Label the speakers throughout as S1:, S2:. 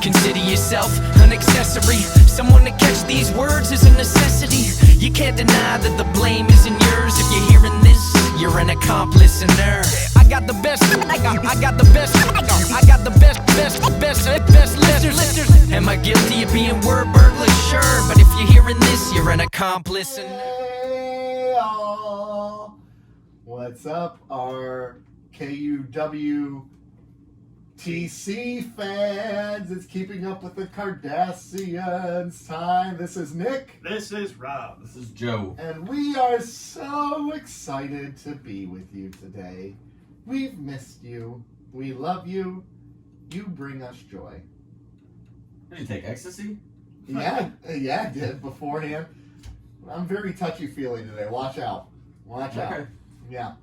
S1: Consider yourself an accessory. Someone to catch these words is a necessity. You can't deny that the blame isn't yours. If you're hearing this, you're an accomplice listener. I got the best, I got the best, I got the best listeners. Am I guilty of being word burglar? Sure, but if you're hearing this, you're an accomplice listener.
S2: Hey all. What's up, our KUWTC fans? It's Keeping Up with the Cardassians time. This is Nick.
S3: This is Rob.
S4: This is Joe.
S2: And we are so excited to be with you today. We've missed you. We love you. You bring us joy.
S4: Did you take ecstasy?
S2: Yeah, I did beforehand. I'm very touchy-feely today. Watch out. Watch out. Yeah.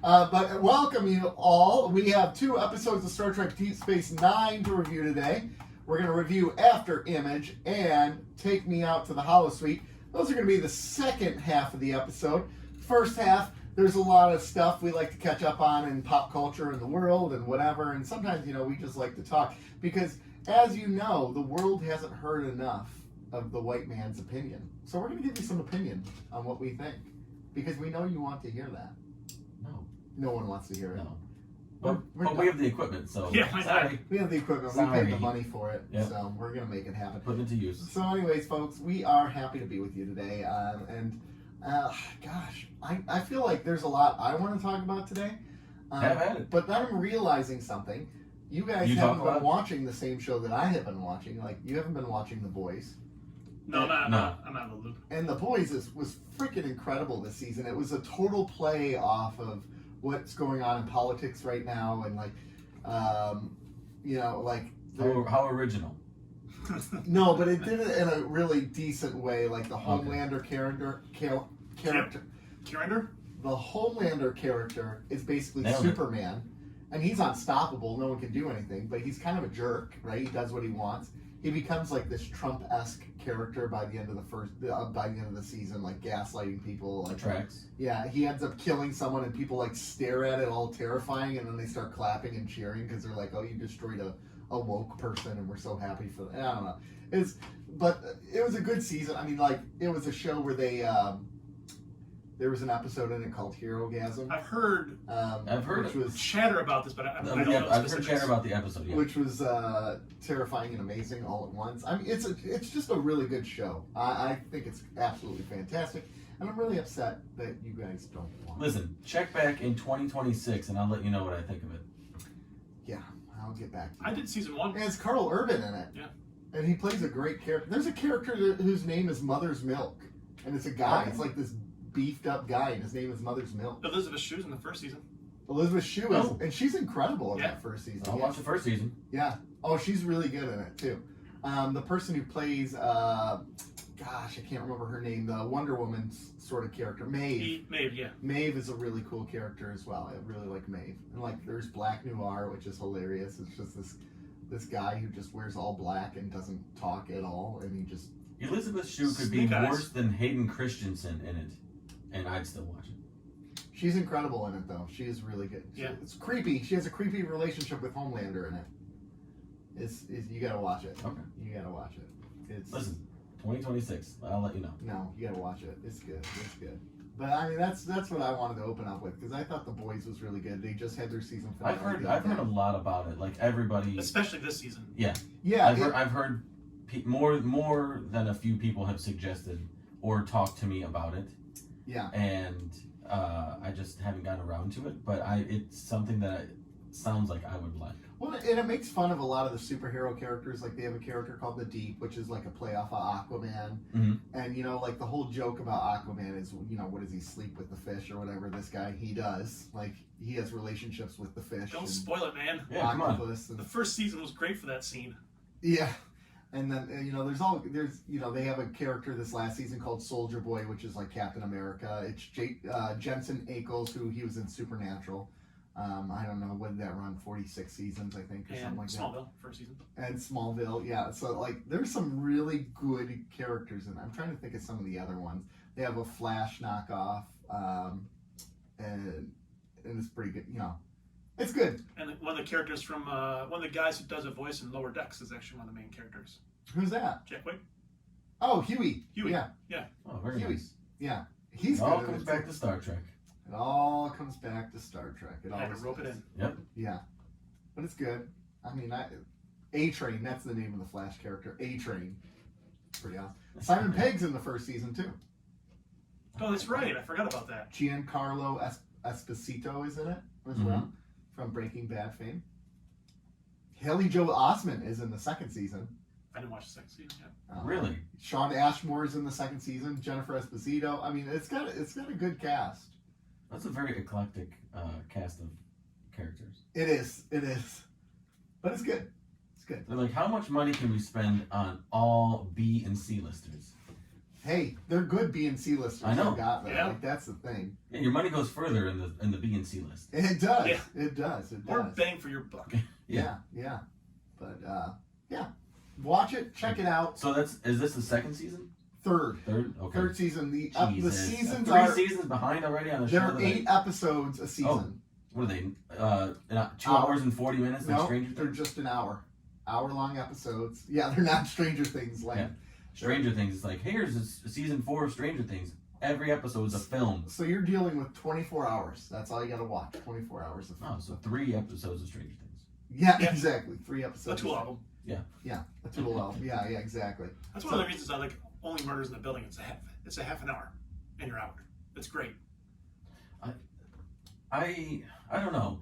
S2: But welcome you all. We have 2 episodes of Star Trek Deep Space Nine to review today. We're going to review Afterimage and Take Me Out to the Holosuite. Those are going to be the second half of the episode. First half, there's a lot of stuff we like to catch up on in pop culture and the world and whatever. And sometimes, we just like to talk. Because, as you know, the world hasn't heard enough of the white man's opinion. So we're going to give you some opinion on what we think. Because we know you want to hear that. No one wants to hear it.
S4: No. But we have the equipment, so
S3: yeah,
S4: sorry.
S2: We have the equipment. We paid the money for it, so we're going to make it happen.
S4: Put it to use.
S2: So anyways, folks, we are happy to be with you today. Gosh, I feel like there's a lot I want to talk about today.
S4: Have at it.
S2: But then I'm realizing something. You guys haven't been watching the same show that I have been watching. Like, you haven't been watching The Boys.
S3: No, I'm out of the loop.
S2: And The Boys was freaking incredible this season. It was a total play off of what's going on in politics right now, and
S4: how original.
S2: No, but it did it in a really decent way. Like the Homelander character. The Homelander character is basically Superman, and he's unstoppable. No one can do anything, but he's kind of a jerk, right? He does what he wants. He becomes like this Trump-esque character by the end of the season, like gaslighting people. Like,
S4: tracks.
S2: Yeah, he ends up killing someone, and people like stare at it, all terrifying, and then they start clapping and cheering because they're like, "Oh, you destroyed a woke person, and we're so happy for that." I don't know. But it was a good season. I mean, like, it was a show where they there was an episode in it called Herogasm.
S3: I've heard chatter about this, but I don't know.
S4: I've heard chatter about the episode,
S2: which was terrifying and amazing all at once. I mean, it's just a really good show. I think it's absolutely fantastic, and I'm really upset that you guys don't want it.
S4: Listen, check back in 2026, and I'll let you know what I think of it.
S2: Yeah, I'll get back to you.
S3: I did season 1.
S2: And it's Carl Urban in it.
S3: Yeah.
S2: And he plays a great character. There's a character whose name is Mother's Milk, and it's a guy. Okay. It's like this beefed up guy, and his name is Mother's Milk.
S3: Elizabeth Shue's in the first season.
S2: Elizabeth Shue is, and she's incredible in that first season.
S4: I'll watch the first season.
S2: Yeah. Oh, she's really good in it too. The person who plays, gosh, I can't remember her name. The Wonder Woman sort of character, Maeve.
S3: Maeve, yeah.
S2: Maeve is a really cool character as well. I really like Maeve. And like, there's Black Noir, which is hilarious. It's just this guy who just wears all black and doesn't talk at all, and he just.
S4: Elizabeth Shue could be worse than Hayden Christensen in it. And I'd still watch it.
S2: She's incredible in it, though. She is really good.
S3: Yeah.
S2: It's creepy. She has a creepy relationship with Homelander in it. You gotta watch it.
S4: Okay.
S2: You gotta watch it.
S4: Listen, 2026. I'll let you know.
S2: No, you gotta watch it. It's good. It's good. But I mean, that's what I wanted to open up with, because I thought The Boys was really good. They just had their season finale.
S4: I've heard a lot about it. Like everybody,
S3: especially this season.
S4: Yeah.
S2: Yeah.
S4: I've heard more than a few people have suggested or talked to me about it.
S2: Yeah.
S4: And I just haven't gotten around to it, but it's something that sounds like I would like.
S2: Well, and it makes fun of a lot of the superhero characters. Like, they have a character called the Deep, which is like a play off of Aquaman.
S4: Mm-hmm.
S2: And, like, the whole joke about Aquaman is, what does he sleep with the fish or whatever? This guy, he does. Like, he has relationships with the fish.
S3: Don't spoil it, man.
S4: Yeah, come on.
S3: The first season was great for that scene.
S2: Yeah. And then, they have a character this last season called Soldier Boy, which is like Captain America. It's Jensen Ackles, who he was in Supernatural. I don't know, when did that run? 46 seasons, I think, or something like that.
S3: Smallville, first season.
S2: And Smallville, yeah. So, like, there's some really good characters in it. I'm trying to think of some of the other ones. They have a Flash knockoff, and it's pretty good, It's good.
S3: And one of the characters from one of the guys who does a voice in Lower Decks is actually one of the main characters.
S2: Who's that?
S3: Jack White.
S2: Oh, Huey.
S3: Huey.
S2: Yeah.
S4: Oh, very
S2: Huey.
S4: nice.
S2: Yeah. He's
S4: It all
S2: good.
S4: comes back to Star Trek.
S2: It all comes back to Star Trek. It
S3: I had
S2: always
S3: to rope it
S2: does.
S3: in.
S4: Yep.
S2: Yeah. But it's good. I mean, A-Train, that's the name of the Flash character. A-Train. Pretty awesome. Simon Pegg's in the first season, too.
S3: Oh, that's right. I forgot about that.
S2: Giancarlo Esposito is in it as well, from Breaking Bad fame. Haley Joel Osment is in the second season.
S3: I didn't watch the second season yet.
S4: Really?
S2: Sean Ashmore is in the second season. Jennifer Esposito. I mean, it's got a good cast.
S4: That's a very eclectic cast of characters.
S2: It is, but it's good. It's good.
S4: They're like, how much money can we spend on all B and C listers?
S2: Hey, they're good B and C listers.
S4: I know.
S2: Got that.
S3: Yeah.
S2: Like, that's the thing.
S4: Yeah, your money goes further in the B and C list.
S2: It does.
S3: Yeah.
S2: It does. It
S3: More
S2: does.
S3: bang for your buck.
S2: Yeah. But yeah, watch it. Check it out.
S4: So is this the second season?
S2: Third
S4: Okay.
S2: Third season. The
S4: Jesus.
S2: seasons
S4: Three
S2: are
S4: seasons behind already on the show.
S2: there are 8 episodes a season.
S4: What are they? 2 hours and 40 minutes like
S2: No,
S4: Stranger
S2: they're
S4: Things?
S2: just an hour-long episodes. Yeah, they're not Stranger Things like.
S4: Yeah. Stranger Things is like, here's season 4 of Stranger Things. Every episode is a film.
S2: So you're dealing with 24 hours. That's all you got to watch. 24 hours of film.
S4: Oh, so 3 episodes of Stranger Things.
S2: Yeah,
S3: Yeah.
S2: exactly. 3 episodes.
S3: A tool album.
S2: Yeah, a tool album. Yeah, exactly.
S3: That's one of the reasons I like Only Murders in the Building. It's a half an hour, and you're out. It's great.
S4: I don't know.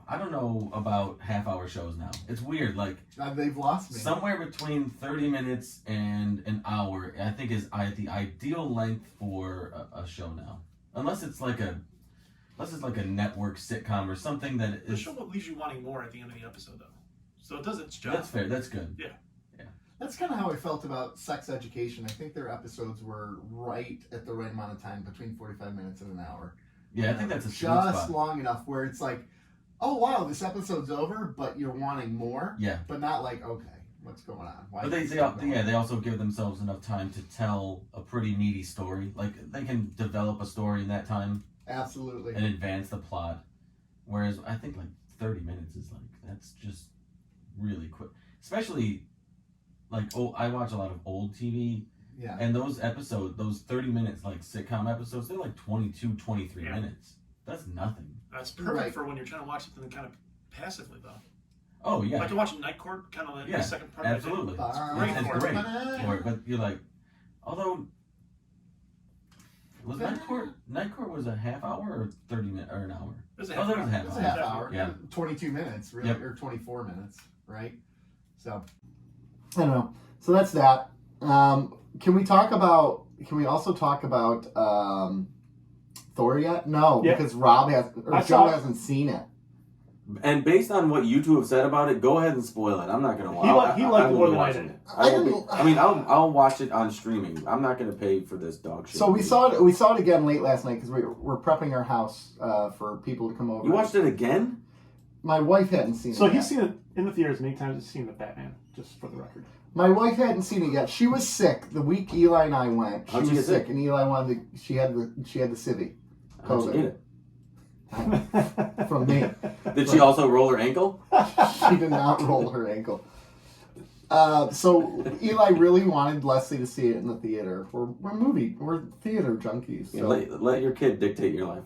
S4: I don't know about half-hour shows now. It's weird. Like
S2: They've lost me.
S4: somewhere between 30 minutes and an hour, I think is the ideal length for a show now. Unless it's like a network sitcom or something that
S3: The
S4: is.
S3: show leaves you wanting more at the end of the episode, though. So it does its job.
S4: That's fair. That's good.
S2: That's kind of how I felt about Sex Education. I think their episodes were right at the right amount of time, between 45 minutes and an hour.
S4: Yeah, I think that's a sweet
S2: just
S4: spot.
S2: long enough where it's like, oh wow, this episode's over, but you're wanting more.
S4: Yeah.
S2: But not like, okay, what's going on? Why
S4: But
S2: is this going on?
S4: they also give themselves enough time to tell a pretty meaty story. Like they can develop a story in that time
S2: Absolutely.
S4: and advance the plot. Whereas I think like 30 minutes is like that's just really quick. Especially like I watch a lot of old TV
S2: Yeah.
S4: and those 30 minutes like sitcom episodes, they're like 22, 23 minutes. That's nothing.
S3: That's perfect
S2: Right.
S3: for when you're trying to watch something kind of passively, though.
S4: Oh yeah.
S3: Like to watch Night Court, kind of like the second part
S4: absolutely.
S3: of the day.
S2: It's
S4: It's
S3: for it.
S4: great for it, but you're like, although was Night Court was a half hour or 30 minutes or an hour?
S3: It was a
S4: Oh,
S3: half
S4: that was
S3: hour.
S4: a half
S2: It was
S4: hour.
S2: a half hour.
S4: Yeah.
S2: 22 minutes, really,
S4: Yep.
S2: or 24 minutes, right? So, I don't know. So that's that. Can we also talk about Thor yet? No,
S5: Yeah.
S2: because Joe hasn't seen it.
S6: And based on what you two have said about it, go ahead and spoil it. I'm not gonna watch.
S5: He liked it more than I did.
S6: I'll watch it on streaming. I'm not gonna pay for this dog shit.
S2: So we saw it again late last night because we're prepping our house for people to come over.
S6: You watched it again?
S2: My wife hadn't seen
S5: So
S2: it.
S5: he's seen it in the theaters many times. He's seen the Batman, just for the record.
S2: My wife hadn't seen it yet. She was sick the week Eli and I went.
S6: How'd
S2: She
S6: she
S2: was
S6: get
S2: sick,
S6: sick?
S2: and Eli wanted. She had the civvy.
S6: How'd you get it?
S2: From me.
S6: Did she also roll her ankle?
S2: She did not roll her ankle. So Eli really wanted Leslie to see it in the theater. We're theater junkies. So.
S6: Let your kid dictate your life.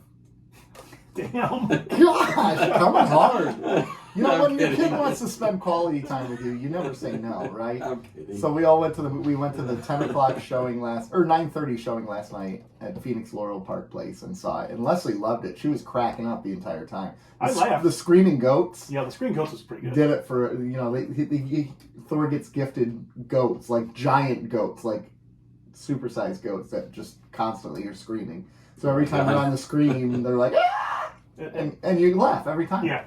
S5: Damn.
S2: Gosh, coming hard. You know,
S6: I'm
S2: when your
S6: kidding.
S2: kid wants to spend quality time with you, you never say no, right?
S6: I'm kidding.
S2: So we all went to the 10:00 showing 9:30 showing last night at Phoenix Laurel Park Place and saw it. And Leslie loved it. She was cracking up the entire time.
S5: I laughed.
S2: The screaming goats
S5: Yeah, the Screen Ghost was pretty good.
S2: did it for Thor gets gifted goats, like giant goats, like supersized goats that just constantly are screaming. So every time they're on the screen, they're like, ah! and you laugh every time.
S5: Yeah.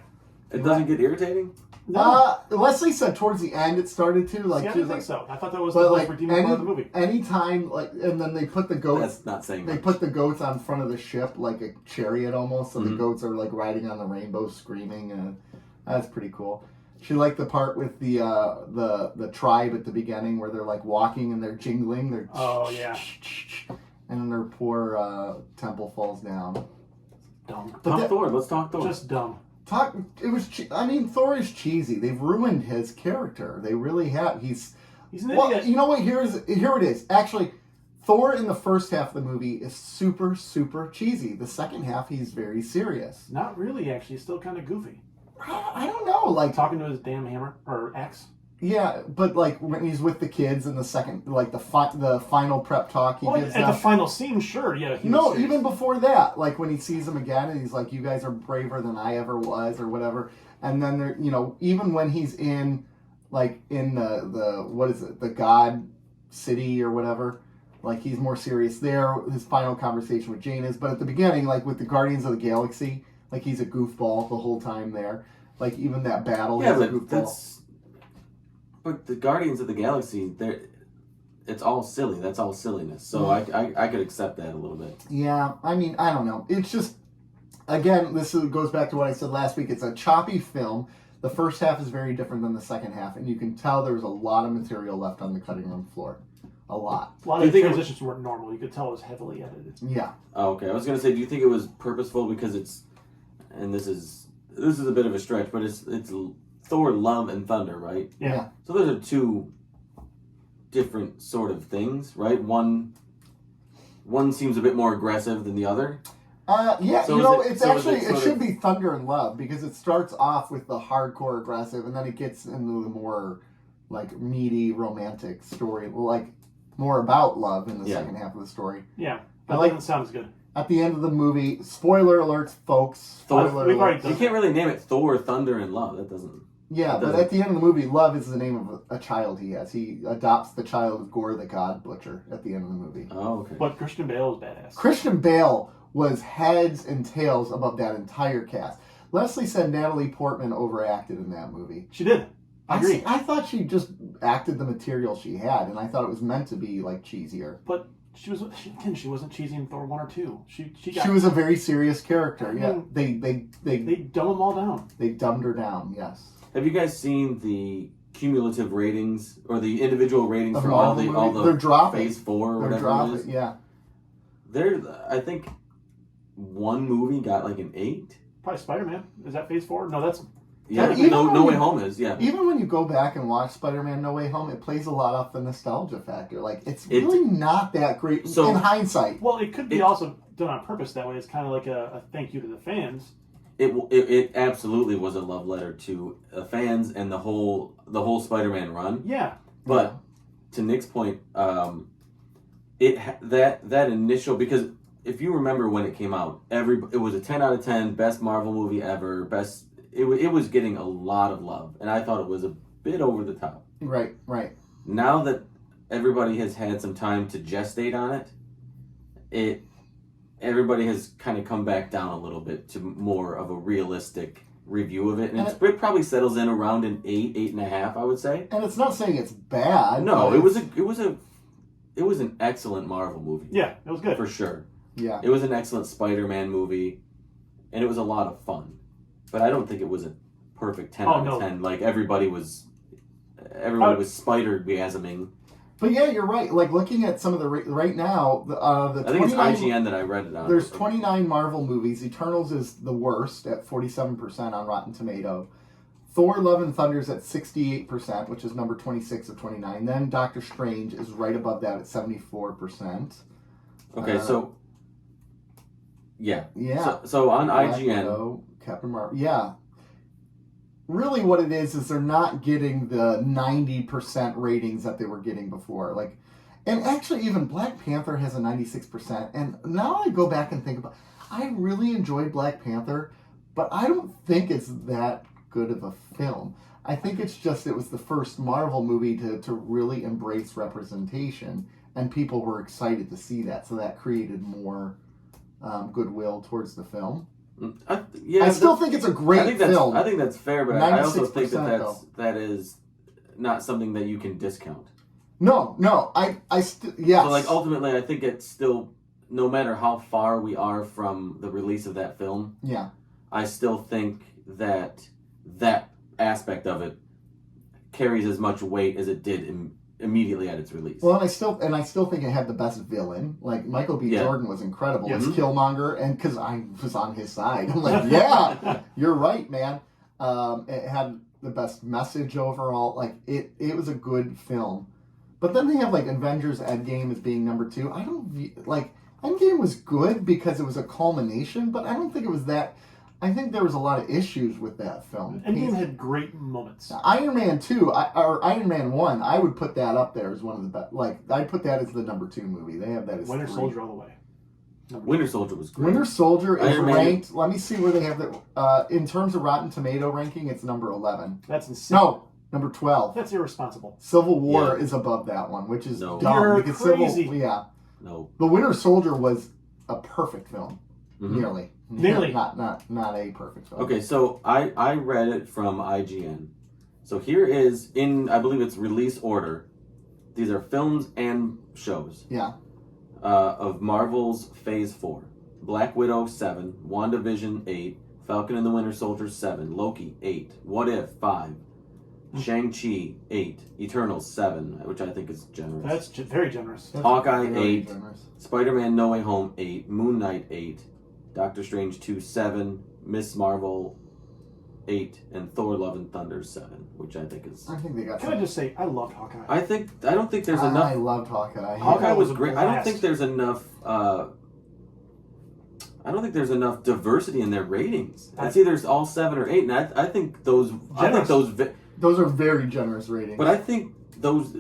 S6: It doesn't get irritating?
S2: Leslie said towards the end it started to like.
S5: See, I
S2: she was
S5: didn't think
S2: like,
S5: so. I thought that was
S2: but
S5: the most
S2: like
S5: redeeming part of the movie.
S2: anytime and then they put the goats.
S6: That's not saying
S2: They
S6: much.
S2: put the goats on front of the ship like a chariot almost, so the
S6: Mhm.
S2: goats are like riding on the rainbow, screaming, and that's pretty cool. She liked the part with the tribe at the beginning where they're like walking and they're jingling. They're
S5: Oh, yeah.
S2: and then their poor temple falls down.
S5: Dumb.
S2: But
S6: Talk
S2: that-
S6: Thor. Let's talk Thor.
S5: Just dumb.
S2: Thor is cheesy. They've ruined his character. They really have. He's
S5: an
S2: well,
S5: idiot.
S2: you know what? Here it is. Actually, Thor in the first half of the movie is super, super cheesy. The second half, he's very serious.
S5: Not really, actually. He's still kind of goofy.
S2: I don't know, like
S5: Talking to his damn hammer or axe.
S2: yeah, but like when he's with the kids in the second, like the final prep talk, he gives
S5: at
S2: them.
S5: the final scene, sure, yeah. He was
S2: No,
S5: serious.
S2: even before that, like when he sees them again and he's like, "You guys are braver than I ever was," or whatever. And then there, even when he's in, like in the what is it, the God City or whatever, like he's more serious there. His final conversation with Jane is, but at the beginning, like with the Guardians of the Galaxy, like he's a goofball the whole time there. Like even that battle,
S6: Yeah,
S2: he's a
S6: but
S2: goofball.
S6: but the Guardians of the Galaxy, it's all silly. That's all silliness. So I could accept that a little bit.
S2: Yeah, I mean, I don't know. It's just, again, goes back to what I said last week. It's a choppy film. The first half is very different than the second half, and you can tell there was a lot of material left on the cutting room floor. A lot.
S5: A lot
S6: Do you
S5: of the
S6: think
S5: transitions weren't normal. You could tell it was heavily edited.
S2: Yeah.
S6: Oh, okay. I was gonna say, do you think it was purposeful because it's, and this is a bit of a stretch, but it's Thor: Love and Thunder, right?
S5: Yeah.
S6: So those are two different sort of things, right? One seems a bit more aggressive than the other.
S2: Yeah,
S6: So
S2: it's
S6: so
S2: actually, it
S6: sort
S2: should
S6: of-
S2: be Thunder and Love, because it starts off with the hardcore aggressive, and then it gets into the more, like, meaty, romantic story, like, more about love in the second half of the story.
S5: Yeah.
S2: I
S5: That
S2: like-
S5: doesn't sound as good.
S2: At the end of the movie, spoiler alerts, folks. Spoiler
S5: We've already
S2: alerts.
S5: done
S6: You can't really name it Thor: Thunder and Love. That doesn't.
S2: Yeah,
S6: It
S2: but
S6: doesn't-
S2: at the end of the movie, Love is the name of a child he has. He adopts the child of Gore the God Butcher at the end of the movie.
S6: Oh, okay.
S5: But Christian Bale is badass.
S2: Christian Bale was heads and tails above that entire cast. Leslie said Natalie Portman overacted in that movie.
S5: She did. I agree.
S2: I thought she just acted the material she had, and I thought it was meant to be like cheesier.
S5: But she wasn't cheesy in Thor 1 or 2. She
S2: She was a very serious character. Yeah, they
S5: They dumb them all down.
S2: dumbed her down. Yes.
S6: Have you guys seen the cumulative ratings or the individual ratings
S2: Of
S6: for all
S2: Marvel
S6: the
S2: movies? They're dropping.
S6: Phase 4 or
S2: They're
S6: whatever it
S2: dropping.
S6: is?
S2: Yeah.
S6: I think one movie got like an 8.
S5: Probably Spider-Man. Is that Phase 4? No, that's...
S6: Yeah,
S2: even
S6: No
S2: when
S6: Way
S2: you-
S6: Home is, yeah.
S2: Even when you go back and watch Spider-Man No Way Home, it plays a lot off the nostalgia factor. Like, it's
S6: It-
S2: really not that great
S6: So-
S2: in hindsight.
S5: Well, it could be also done on purpose that way. It's kind of like a thank you to the fans.
S6: It absolutely was a love letter to fans and the whole Spider-Man run.
S5: Yeah.
S6: But to Nick's point, that initial, because if you remember when it came out, it was a 10 out of 10, best Marvel movie ever, best. It was getting a lot of love, and I thought it was a bit over the top.
S2: Right.
S6: Now that everybody has had some time to gestate on it, everybody has kind of come back down a little bit to more of a realistic review of it, and it probably settles in around an 8.5, I would say.
S2: And it's not saying it's bad.
S6: No,
S2: but
S6: it was an excellent Marvel movie.
S5: Yeah, it was good.
S6: For sure.
S2: Yeah.
S6: It was an excellent Spider-Man movie, and it was a lot of fun. But I don't think it was a perfect 10 out of 10. Like everybody was spider-gasming.
S2: But yeah, you're right. Like looking at some of the right now, the
S6: I think it's IGN that I read it on.
S2: There's 29 Marvel movies. Eternals is the worst at 47% on Rotten Tomato. Thor: Love and Thunder is at 68%, which is number 26 of 29. Then Doctor Strange is right above that at 74%.
S6: Okay, so yeah.
S2: Yeah.
S6: So on
S2: Black
S6: IGN,
S2: Widow, Captain Marvel. Yeah. Really what it is they're not getting the 90% ratings that they were getting before. Like, and actually even Black Panther has a 96%. And now I go back and think about, I really enjoyed Black Panther, but I don't think it's that good of a film. I think it's just it was the first Marvel movie to really embrace representation, and people were excited to see that, so that created more goodwill towards the film. I still think it's a great film.
S6: I think that's fair, but I also think
S2: 96%
S6: that is not something that you can discount.
S2: No, yes.
S6: So like ultimately, I think it's still, no matter how far we are from the release of that film,
S2: Yeah.
S6: I still think that aspect of it carries as much weight as it did immediately at its release.
S2: Well, and I still think it had the best villain. Like Michael B.
S6: Yeah.
S2: Jordan was incredible as
S6: Mhm.
S2: Killmonger, and because I was on his side, I'm like, yeah, you're right, man. It had the best message overall. Like it was a good film. But then they have like Avengers Endgame as being number 2. I don't like Endgame was good because it was a culmination, but I don't think it was that. I think there was a lot of issues with that film.
S5: Endgame had great moments.
S2: Iron Man 2 or Iron Man 1, I would put that up there as one of the best. Like I'd put that as the number 2 movie. They have that as
S5: Winter
S2: 3.
S5: Soldier all the way.
S6: Winter Soldier was great.
S2: Winter Soldier is
S6: Iron Man-
S2: ranked. Let me see where they have that. In terms of Rotten Tomato ranking, it's number 11.
S5: That's insane.
S2: No, number 12.
S5: That's irresponsible.
S2: Civil War
S6: Yeah.
S2: is above that one, which is
S6: No.
S2: dumb.
S5: You're
S2: because
S5: crazy.
S2: Yeah,
S6: No.
S2: The Winter Soldier was a perfect film.
S6: Mhm.
S2: Nearly.
S5: Nearly.
S2: Not a perfect film.
S6: Okay, so I read it from IGN. So here is, in, I believe it's release order, these are films and shows
S2: Yeah.
S6: of Marvel's Phase 4. Black Widow, 7. WandaVision, 8. Falcon and the Winter Soldier, 7. Loki, 8. What If, 5. Shang-Chi, 8. Eternals, 7, which I think is generous.
S5: That's very generous.
S2: That's
S6: Hawkeye,
S2: very
S6: 8.
S2: generous.
S6: Spider-Man No Way Home, 8. Moon Knight, 8. Doctor Strange 2, 7. Miss Marvel, 8. And Thor Love and Thunder, 7, which I think is...
S2: I think they got.
S5: Can I just say, I loved Hawkeye.
S6: I don't think there's enough...
S2: I loved Hawkeye.
S6: Hawkeye was
S5: was a
S6: great. I don't
S5: blast.
S6: think there's enough... I don't think there's enough diversity in their ratings. It's either all 7 or 8, and I think those...
S5: Generous.
S2: Those are very generous ratings.
S6: But I think those...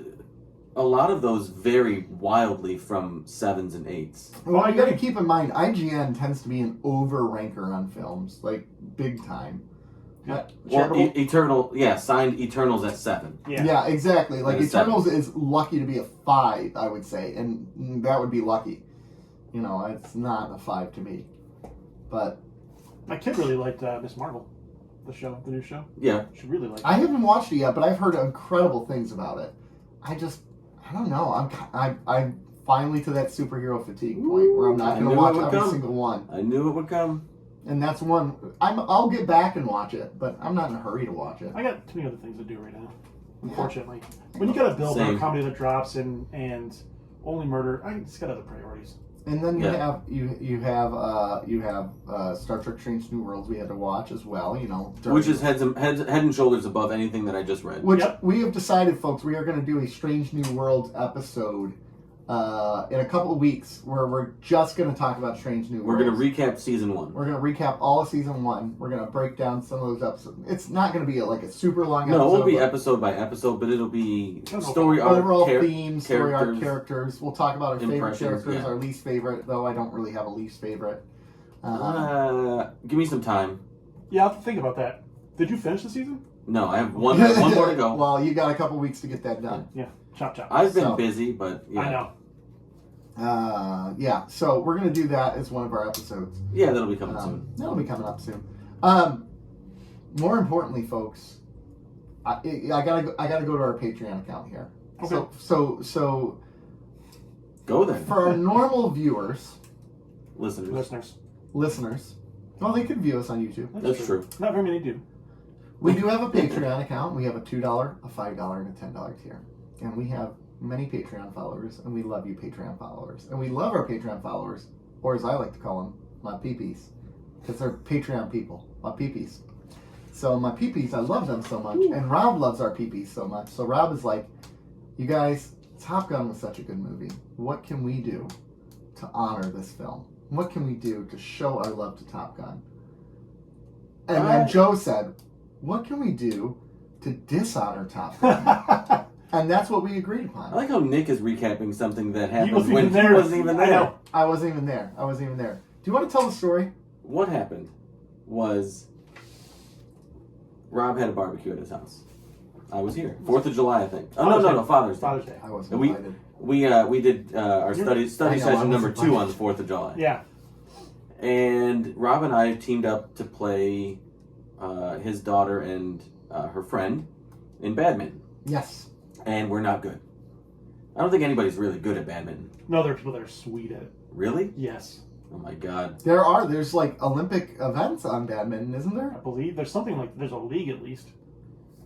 S6: A lot of those vary wildly from 7s and 8s.
S2: Well, you got to keep in mind, IGN tends to be an over-ranker on films, like big time.
S5: Yeah.
S6: Well, signed Eternals at 7.
S2: Yeah, exactly. Like
S6: At a
S2: Eternals is lucky to be a 5, I would say, and that would be lucky. You know, it's not a 5 to me. But
S5: My kid really liked Miss Marvel, the new show.
S6: Yeah.
S5: She really liked it.
S2: I haven't watched it yet, but I've heard incredible things about it. I don't know. I'm finally to that superhero fatigue point where I'm not
S6: I
S2: going to
S6: knew
S2: watch
S6: it would
S2: every
S6: come.
S2: single one.
S6: I knew it would come.
S2: And that's one. I'll get back and watch it, but I'm not in a hurry to watch it.
S5: I got too many other things to do right now. Unfortunately, when you got a build on a
S6: Same.
S5: comedy that drops and only murder, I just got other priorities.
S2: And then
S6: Yeah.
S2: you have Star Trek: Strange New Worlds we had to watch as well. You know,
S6: Which is head and shoulders above anything that I just read.
S2: which
S5: Yep.
S2: we have decided, folks. We are going to do a Strange New Worlds episode in a couple of weeks where we're just going to talk about Strange New
S6: We're
S2: Worlds.
S6: going to recap season 1.
S2: We're going to recap all of season 1. We're going to break down some of those episodes. It's not going to be like a super long episode.
S6: No, it won't be
S2: but
S6: episode by episode, but it'll be
S5: Okay.
S6: story arc,
S2: overall themes, story arc,
S6: characters.
S2: characters. We'll talk about our favorite
S6: Impressions,
S2: characters,
S6: yeah.
S2: our least favorite, though I don't really have a least favorite.
S6: Give me some time.
S5: Yeah, I'll have to think about that. Did you finish the season?
S6: No, I have one more to go.
S2: Well, you got a couple weeks to get that done.
S5: Yeah, chop chop.
S6: I've been
S2: So-
S6: busy, but yeah.
S5: I know.
S2: Yeah, so we're gonna do that as one of our episodes.
S6: Yeah, that'll be coming soon.
S2: That'll be coming up soon. More importantly, folks, I gotta go to our Patreon account here.
S5: Okay.
S2: So
S6: Go then.
S2: for our normal viewers,
S6: Listeners.
S2: listeners, well, they could view us on YouTube.
S6: That's true.
S5: Not very many do.
S2: We do have a Patreon account. We have a $2, a $5, and a $10 tier, and we have many Patreon followers, and we love you Patreon followers, and we love our Patreon followers, or as I like to call them, my peepees, because they're Patreon people, my peepees. So my peepees, I love them so much, and Rob loves our peepees so much. So Rob is like, you guys, Top Gun was such a good movie. What can we do to honor this film? What can we do to show our love to Top Gun? And then Joe said, what can we do to dishonor Top Gun? And that's what we agreed upon.
S6: I like how Nick is recapping something that happened
S5: wasn't
S6: when
S5: even
S6: he
S5: there.
S6: wasn't even
S5: I
S6: there.
S5: know.
S2: I wasn't even there. Do you want to tell the story?
S6: What happened was Rob had a barbecue at his house. I was here. 4th of July, I think. Oh, no, Father's Day.
S5: Father's Day.
S2: I wasn't
S6: And we-
S2: invited.
S6: We did our study
S2: I know, I
S6: session number
S2: wasn't
S6: 2 on the 4th of July.
S5: Yeah.
S6: And Rob and I teamed up to play his daughter and her friend in badminton.
S2: Yes.
S6: And we're not good. I don't think anybody's really good at badminton.
S5: No, there are people that are sweet at it.
S6: Really?
S5: Yes.
S6: Oh my god.
S2: There's like Olympic events on badminton, isn't
S5: I
S2: there?
S5: believe there's something like, there's a league at least.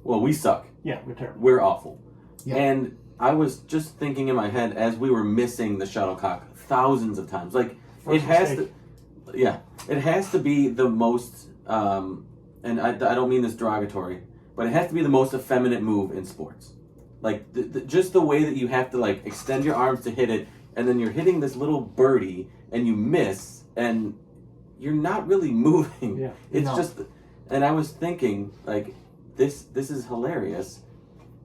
S6: Well, we suck.
S5: Yeah, we're terrible.
S6: We're awful.
S2: Yeah.
S6: And I was just thinking in my head as we were missing the shuttlecock thousands of times. Like
S5: First
S6: it has
S5: mistake.
S6: to, yeah, it has to be the most. And I don't mean this derogatory, but it has to be the most effeminate move in sports. Like just the way that you have to like extend your arms to hit it, and then you're hitting this little birdie and you miss, and you're not really moving.
S5: Yeah.
S6: It's
S2: No.
S6: just, and I was thinking like this is hilarious.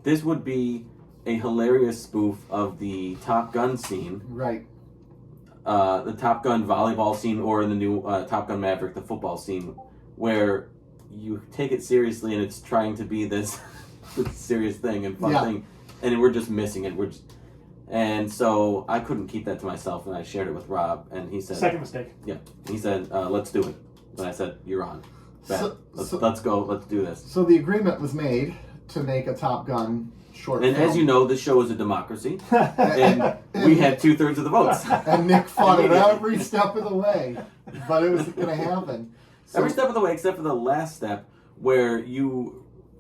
S6: This would be a hilarious spoof of the Top Gun scene,
S2: Right.
S6: the Top Gun volleyball scene, or in the new Top Gun Maverick, the football scene, where you take it seriously and it's trying to be this, this serious thing and fun
S2: Yeah.
S6: thing, and we're just missing it. And so I couldn't keep that to myself, and I shared it with Rob, and he said,
S5: Second mistake.
S6: yeah, he said, let's do it. And I said, you're on. Bet.
S2: So-
S6: Let's go. Let's do this.
S2: So the agreement was made to make a Top Gun short
S6: And
S2: film.
S6: as you know, this show is a democracy, and we had 2/3 of the votes.
S2: And Nick fought it every step of the way, but it was going to happen. So,
S6: Every step of the way, except for the last step, where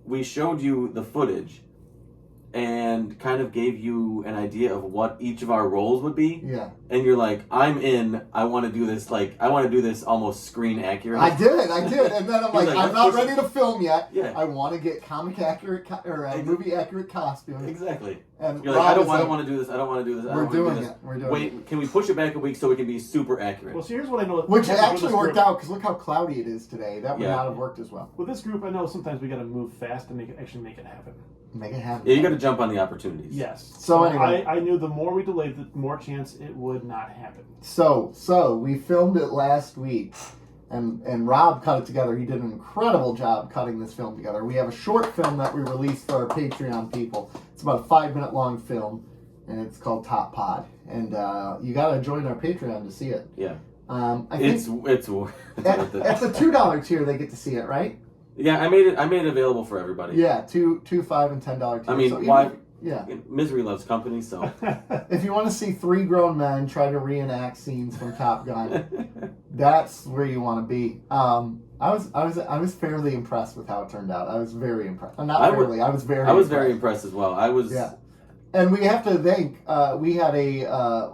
S6: we showed you the footage, and kind of gave you an idea of what each of our roles would be.
S2: yeah,
S6: And you're like, I'm in. I want to do this. Like, I want to do this almost screen accurate.
S2: I did, and then I'm like,
S6: like,
S2: I'm not
S6: let's push
S2: ready to film yet.
S6: Yeah.
S2: I want to get comic accurate movie accurate costumes.
S6: Exactly.
S2: And
S6: You're like,
S2: Rob
S6: I don't
S2: is like,
S6: want to do this. I don't want to do this. I
S2: We're
S6: don't wanna
S2: doing
S6: do this.
S2: it. We're doing
S6: Wait, can we push it back a week so we can be super accurate?
S5: Well, see, here's what I know.
S2: Which
S5: with
S2: actually
S5: this
S2: worked
S5: group.
S2: out because look how cloudy it is today. That would
S6: Yeah.
S2: not have worked as well.
S5: With this group, I know sometimes we got to move fast to make it happen.
S2: Make it happen.
S6: Yeah, you got to jump on the opportunities.
S5: Yes.
S2: So anyway.
S5: I knew the more we delayed, the more chance it would not happen.
S2: So we filmed it last week, and Rob cut it together. He did an incredible job cutting this film together. We have a short film that we released for our Patreon people. It's about a 5-minute long film, and it's called Top Pod. And you got to join our Patreon to see it.
S6: Yeah.
S2: I think
S6: It's worth
S2: at
S6: it.
S2: the $2 tier they get to see it, right?
S6: Yeah, I made it available for everybody.
S2: Yeah, $2, $5, and $10 tier.
S6: I mean,
S2: So even
S6: why?
S2: if- Yeah.
S6: Misery loves company, so.
S2: If you want to see 3 grown men try to reenact scenes from Top Gun, that's where you want to be. I was fairly impressed with how it turned out. I was very impressed. I was very.
S6: I was very impressed as well. I was.
S2: Yeah. And we have to thank. We had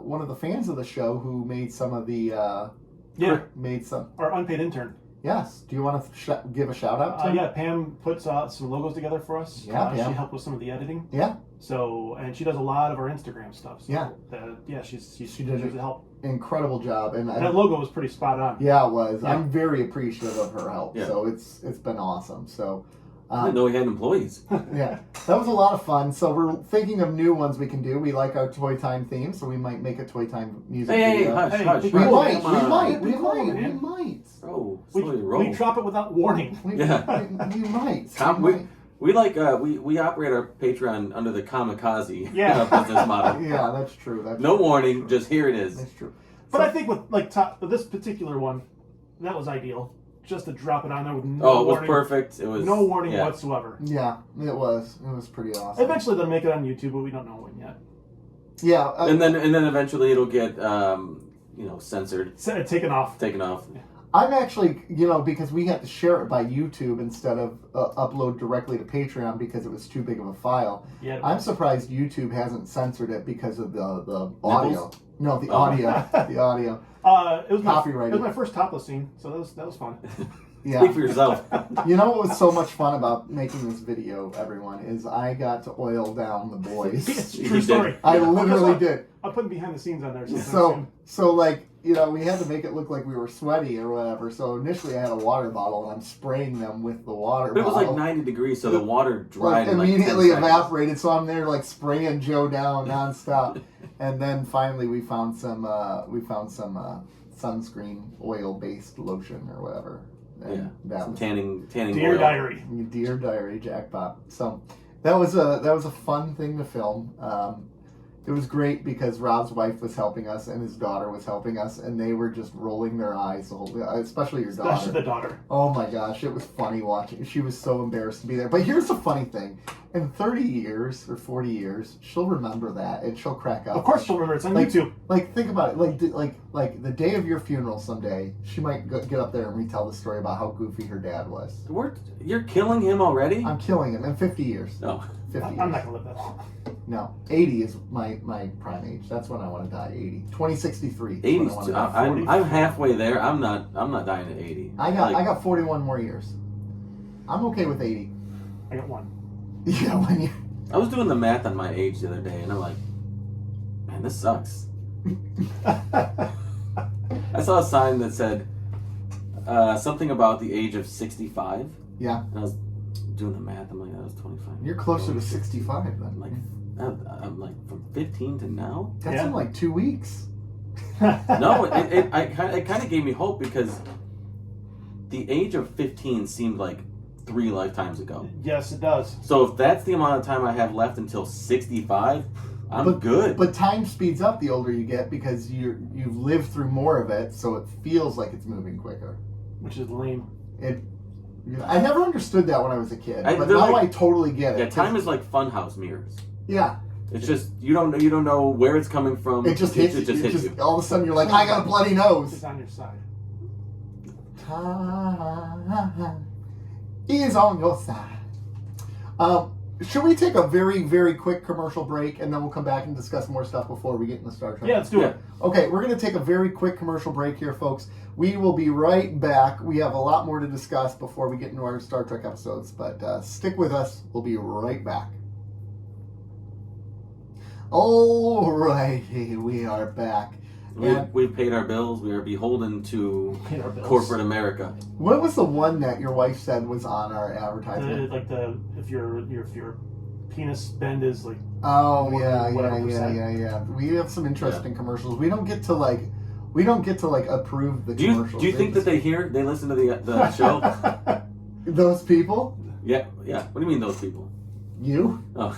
S2: one of the fans of the show who made some of the.
S5: Yeah.
S2: Made some.
S5: Our unpaid intern.
S2: Yes. Do you want to give a shout out to him?
S5: Yeah, Pam puts some logos together for us.
S2: Yeah, Pam.
S5: She helped with some of the editing.
S2: Yeah.
S5: So, and she does a lot of our Instagram stuff. So
S2: Yeah.
S5: She
S2: did
S5: usually help.
S2: Incredible job. And
S5: That logo was pretty spot on.
S2: yeah, it was.
S5: Yeah.
S2: I'm very appreciative of her help.
S6: Yeah.
S2: So it's been awesome. So.
S6: I didn't know we had employees.
S2: Yeah, that was a lot of fun. So we're thinking of new ones we can do. We like our Toy Time theme, so we might make a Toy Time music
S6: Hey,
S2: video.
S6: hush,
S5: Hey,
S6: hush.
S5: we
S2: We
S6: hush.
S2: might,
S6: Come
S2: we
S6: on.
S2: might, we
S5: Be cool,
S2: might, we
S5: man.
S2: might.
S6: Bro,
S5: We
S6: slowly roll.
S5: drop it without warning.
S2: We,
S6: Yeah.
S2: we might.
S6: Com-
S2: we
S6: we-
S2: might.
S6: We like we operate our Patreon under the kamikaze
S5: Yeah.
S6: business model.
S2: Yeah, that's true. That's
S6: No
S2: true.
S6: warning, just here it is.
S2: That's true.
S5: But I think with this particular one, that was ideal. Just to drop it on there with no
S6: Oh, it was
S5: warning.
S6: perfect. It was
S5: No warning
S6: yeah.
S5: whatsoever.
S2: Yeah, it was. It was pretty awesome.
S5: Eventually they'll make it on YouTube, but we don't know when yet.
S2: Yeah.
S6: And then eventually it'll get censored,
S5: Taken off.
S6: taken off.
S2: I'm actually, because we had to share it by YouTube instead of upload directly to Patreon because it was too big of a file.
S5: Yeah.
S2: I'm surprised YouTube hasn't censored it because of the audio.
S6: Nipples?
S2: No, the
S6: Oh.
S2: audio. The audio.
S5: It was
S2: Copyrighted.
S5: It was my first topless scene, so that was fun.
S2: Yeah.
S6: Speak for yourself.
S2: You know what was so much fun about making this video, everyone, is I got to oil down the boys.
S5: It's a
S6: You
S5: true
S6: did.
S5: story.
S2: I
S6: Yeah.
S2: literally did.
S5: I'm putting behind the scenes on there. sometime
S2: So,
S5: soon.
S2: we had to make it look like we were sweaty or whatever. So initially I had a water bottle and I'm spraying them with the water
S6: But it was
S2: bottle.
S6: like 90 degrees, so the water dried in
S2: immediately
S6: 10 seconds.
S2: evaporated. So I'm there like spraying Joe down nonstop. And then finally we found some sunscreen oil based lotion or whatever. And
S6: Yeah,
S2: that
S6: some
S2: was
S6: tanning
S5: Dear
S6: oil.
S5: Diary.
S2: Dear Diary jackpot. So that was a fun thing to film. It was great because Rob's wife was helping us and his daughter was helping us, and they were just rolling their eyes the whole, especially your daughter.
S5: Especially the daughter.
S2: Oh my gosh, it was funny watching. She was so embarrassed to be there. But here's the funny thing: in 30 years or 40 years, she'll remember that and she'll crack up.
S5: Of course she'll remember. It's on
S2: Like-
S5: YouTube.
S2: Like, think about it. Like the day of your funeral someday, she might get up there and retell the story about how goofy her dad was.
S6: You're killing him already?
S2: I'm killing him in 50 years.
S6: No.
S2: 50 years.
S5: I'm not going to live that long.
S2: No, 80 is my prime age. That's when I want to die. 80. 2063.
S6: 80.
S2: I
S6: I'm halfway there. I'm not dying at 80.
S2: I got 41 more years. I'm okay with 80.
S5: I got one.
S2: You got 1 year.
S6: I was doing the math on my age the other day, and I'm like, man, this sucks. I saw a sign that said something about the age of 65.
S2: Yeah.
S6: And I was doing the math. I'm like, that was 25.
S2: You're closer to 65 then.
S6: I'm like from 15 to now.
S2: That's
S5: Yeah.
S2: in like 2 weeks.
S6: No, it kind of gave me hope because the age of 15 seemed like 3 lifetimes ago.
S5: Yes, it does.
S6: So if that's the amount of time I have left until 65, I'm good.
S2: But time speeds up the older you get because you've lived through more of it, so it feels like it's moving quicker.
S5: Which is lame.
S2: I never understood that when I was a kid, but
S6: they're
S2: now
S6: like-
S2: I totally get it.
S6: Yeah, time is like funhouse mirrors.
S2: Yeah,
S6: It's just you don't know where it's coming from.
S2: it just hits you.
S6: It just hits you.
S2: All of a sudden, you're like, I got a bloody nose.
S5: It's on your side.
S2: Time is on your side. Should we take a very, very quick commercial break and then we'll come back and discuss more stuff before we get into Star Trek?
S5: Yeah, let's do
S6: Yeah.
S5: it.
S2: Okay, we're going to take a very quick commercial break here, folks. We will be right back. We have a lot more to discuss before we get into our Star Trek episodes, but stick with us. We'll be right back. Alrighty, we are back. And
S6: We've paid our bills. We are beholden to
S5: Paid our bills.
S6: corporate America.
S2: what was the one that your wife said was on our advertisement?
S5: If your penis bend is like
S2: Oh
S5: More
S2: yeah,
S5: than whatever percent.
S2: yeah. We have some interesting commercials. We don't get to approve the
S6: Do you
S2: commercials.
S6: think that they listen to the show?
S2: those people?
S6: Yeah. What do you mean those people?
S2: You?
S6: Oh,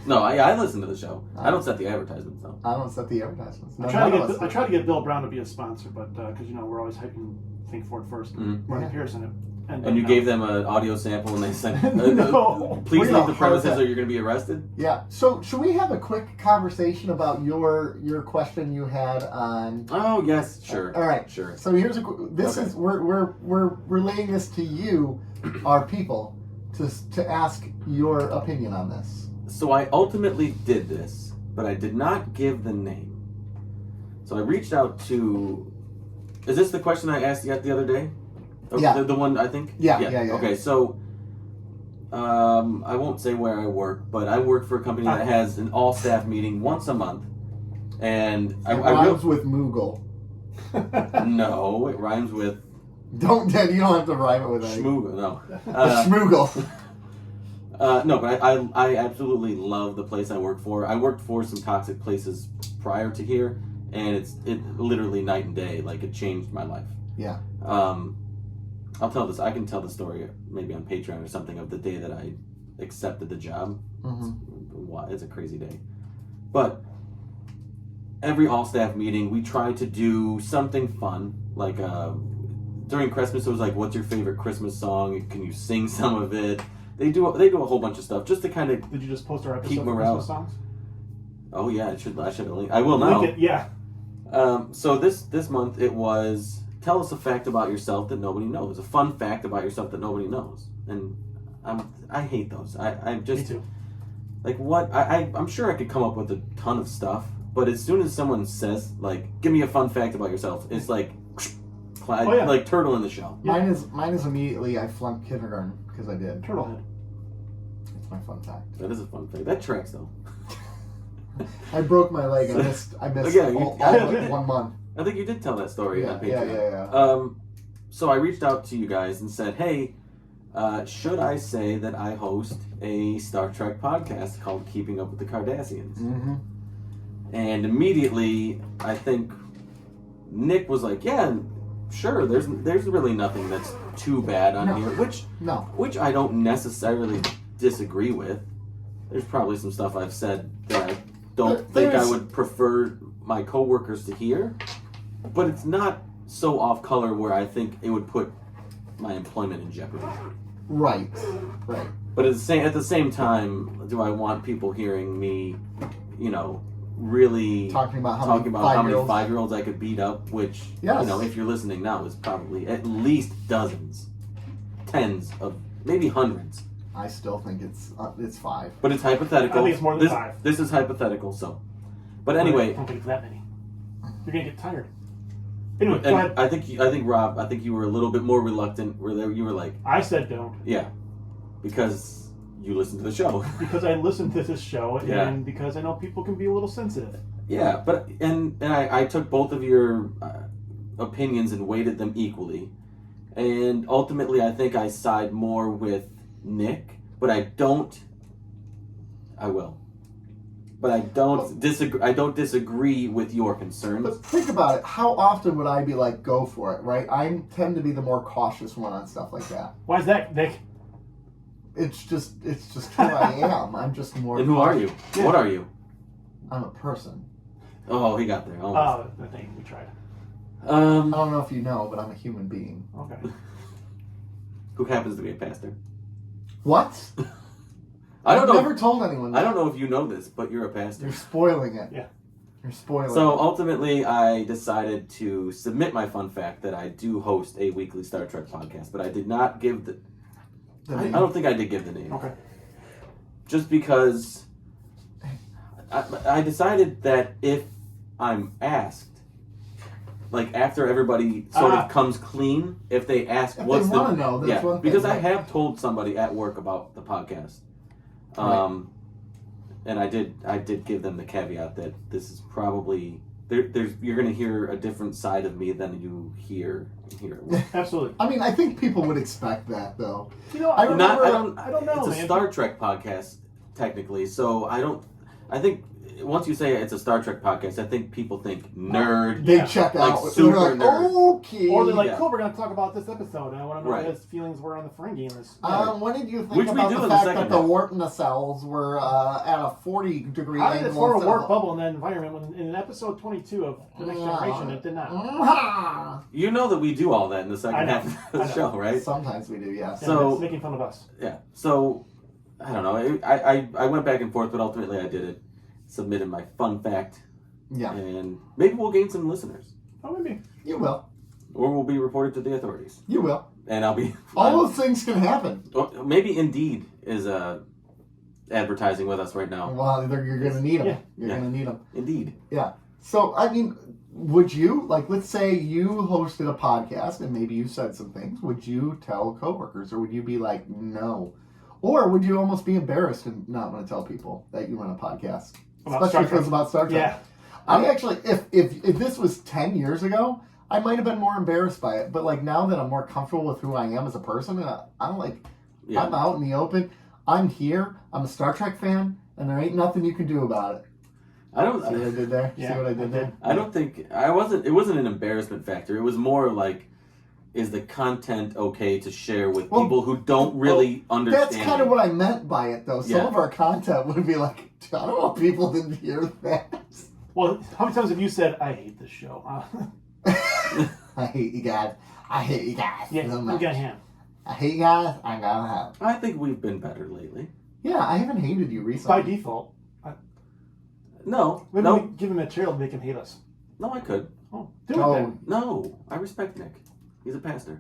S6: no, I listen to the show. I don't set the advertisements though.
S2: I don't set the advertisements. No,
S5: I try
S2: none
S5: to
S2: of us
S5: get I
S2: do.
S5: try to get Bill Brown to be a sponsor, but because we're always hyping Think Ford first,
S6: Mhm.
S5: Marty
S2: Yeah.
S5: Pearson,
S6: And you gave them an audio sample, and they said,
S5: No.
S6: "Please
S2: We're
S6: leave the
S2: not
S6: premises,
S2: hard
S6: or you're going to be arrested."
S2: Yeah. So should we have a quick conversation about your question you had on?
S6: Oh yes, sure.
S2: All right.
S6: Sure.
S2: So here's
S6: Okay.
S2: we're relaying this to you, our people, to ask your opinion on this.
S6: So I ultimately did this, but I did not give the name. So I reached out to. Is this the question I asked you the other day?
S2: Yeah.
S6: The one I think.
S2: Yeah.
S6: Okay, so I won't say where I work, but I work for a company that has an all-staff meeting once a month, and
S2: It rhymes with Moogle.
S6: no, it rhymes with
S2: You don't have to rhyme it with anything.
S6: schmoogle. No,
S2: Schmoogle.
S6: no, but I absolutely love the place I work for. I worked for some toxic places prior to here, and it literally night and day. Like it changed my life.
S2: Yeah.
S6: I'll tell this. I can tell the story maybe on Patreon or something of the day that I accepted the job.
S2: Mm-hmm.
S6: It's a crazy day, but every all-staff meeting we try to do something fun. Like during Christmas, it was like, "What's your favorite Christmas song? Can you sing some of it?" They do a whole bunch of stuff just to kind of.
S5: Did you just post our episode
S6: Keep
S5: of
S6: morale.
S5: Christmas songs?
S6: Oh yeah, I should have linked. I will now.
S5: Link it, yeah.
S6: So this month it was tell us a fact about yourself that nobody knows. A fun fact about yourself that nobody knows. And I hate those. I just
S5: Me too.
S6: like what I'm sure I could come up with a ton of stuff, but as soon as someone says like give me a fun fact about yourself, it's like
S5: yeah.
S6: like turtle in the shell.
S2: Mine is immediately I flunked kindergarten because I did.
S5: Turtlehead.
S2: It's my fun fact.
S6: That is a fun fact. That tracks though.
S2: I broke my leg. I missed
S6: Yeah,
S2: all but 1 month.
S6: I think you did tell that story on
S2: Yeah.
S6: Patreon. So I reached out to you guys and said, hey, should I say that I host a Star Trek podcast called Keeping Up with the Cardassians?
S2: Mm-hmm.
S6: And immediately, I think Nick was like, yeah, sure, there's really nothing that's too bad on
S2: No.
S6: here,
S2: No.
S6: which I don't necessarily disagree with. There's probably some stuff I've said that I don't think I
S2: There's-
S6: would prefer my coworkers to hear, but it's not so off color where I think it would put my employment in jeopardy.
S2: Right.
S6: But at the same time, do I want people hearing me, really
S2: Talking about how many
S6: how many
S2: 5-year-olds.
S6: 5-year-olds I could beat up? Which
S2: Yes.
S6: if you're listening now, is probably at least dozens, tens of maybe hundreds.
S2: I still think it's 5.
S6: But it's hypothetical.
S5: I think it's more than
S6: this,
S5: 5.
S6: This is hypothetical, so. But
S5: I
S6: anyway,
S5: don't think it's that many. You're gonna get tired. Anyway, go ahead.
S6: I think Rob, I think you were a little bit more reluctant. You were like,
S5: I said don't.
S6: yeah, because you listened to the show.
S5: Because I listened to this show,
S6: Yeah.
S5: and because I know people can be a little sensitive.
S6: Yeah, but I took both of your opinions and weighted them equally, and ultimately I think I side more with Nick, but I don't disagree. I don't disagree with your concerns.
S2: But think about it. How often would I be like, go for it, right? I tend to be the more cautious one on stuff like that.
S5: Why is that, Nick?
S2: It's just who I am. I'm just more.
S6: And who are you?
S5: Yeah.
S6: What are you?
S2: I'm a person.
S6: Oh, he got there. Almost.
S5: I think we tried.
S2: I don't know if you know, but I'm a human being.
S5: Okay.
S6: Who happens to be a pastor?
S2: What?
S6: I don't
S2: I've
S6: know.
S2: never told anyone that.
S6: I don't know if you know this, but you're a pastor.
S2: You're spoiling it.
S5: Yeah.
S2: You're spoiling
S6: So
S2: it.
S6: ultimately, I decided to submit my fun fact that I do host a weekly Star Trek podcast, but I did not give the. I don't think I did give the name.
S5: Okay.
S6: Just because I decided that if I'm asked, like after everybody sort of comes clean, if they ask
S2: If
S6: what's
S2: they wanna know, that's one thing,
S6: because I
S2: right?
S6: have told somebody at work about the podcast,
S2: Right.
S6: and I did give them the caveat that this is probably you're going to hear a different side of me than you hear here.
S5: Absolutely.
S2: I mean, I think people would expect that, though.
S5: You know,
S2: I remember.
S5: I don't know,
S6: It's
S5: man.
S6: a Star Trek podcast, technically. So I think once you say it's a Star Trek podcast, I think people think nerd.
S2: They
S5: Yeah.
S2: check
S6: Like
S2: out.
S6: super
S2: They're like,
S6: nerd.
S2: okay.
S5: Or they're like,
S6: Yeah.
S5: cool, we're going to talk about this episode, and I want to know
S6: Right.
S5: what his feelings were on the Ferengi in this.
S2: What did you think
S6: Which we
S2: about
S6: do
S2: the
S6: in the
S2: fact
S6: second
S2: that the
S6: half.
S2: warp nacelles were at a 40-degree
S5: How
S2: angle?
S5: did it form a
S2: instead
S5: warp
S2: of
S5: bubble in that environment when in episode 22 of The Next Generation it did not?
S2: Ah.
S6: You know that we do all that in the second
S5: I know.
S6: half of
S5: I
S6: the
S5: know.
S6: show, right?
S2: Sometimes we do, yes.
S5: Yeah,
S6: So-
S5: it's making fun of us.
S6: Yeah. So I don't know. I went back and forth, but ultimately I did it. Submitted my fun fact,
S2: Yeah,
S6: and maybe we'll gain some listeners,
S5: Oh, maybe.
S2: you will.
S6: or we'll be reported to the authorities,
S2: You will.
S6: and I'll be.
S2: All those things can happen.
S6: Maybe Indeed is advertising with us right now.
S2: Well, you're going to need them.
S5: Yeah.
S2: You're
S6: Yeah.
S2: going to need them.
S6: Indeed.
S2: Yeah. So, I mean, would you, like, let's say you hosted a podcast and maybe you said some things. Would you tell coworkers, or would you be like, no? Or would you almost be embarrassed and not want to tell people that you run a podcast?
S5: About
S2: Especially
S5: Star
S2: if it was
S5: Trek.
S2: about Star Trek.
S5: Yeah.
S2: I actually, if this was 10 years ago, I might have been more embarrassed by it. But, like, now that I'm more comfortable with who I am as a person, and I'm like,
S6: Yeah.
S2: I'm out in the open. I'm here. I'm a Star Trek fan, and there ain't nothing you can do about it.
S6: I don't.
S2: See what I did there?
S5: Yeah,
S2: See what I did there?
S6: I don't think It wasn't an embarrassment factor. It was more like, is the content okay to share with
S2: Well,
S6: people who don't really understand?
S2: That's kind of what I meant by it, though. Some
S6: Yeah.
S2: of our content would be like, I don't want people to hear that.
S5: Well, how many times have you said, I hate this show?
S2: I hate you guys. I hate you guys.
S5: Yeah,
S2: so
S5: we
S2: much.
S5: got him.
S2: I hate you guys. I gotta have.
S6: I think we've been better lately.
S2: Yeah, I haven't hated you recently.
S5: By default.
S6: No,
S5: Maybe
S6: no,
S5: we give him material to make him hate us.
S6: no. I could.
S5: Oh, do
S2: Oh.
S5: it then.
S6: No, I respect Nick. He's a pastor.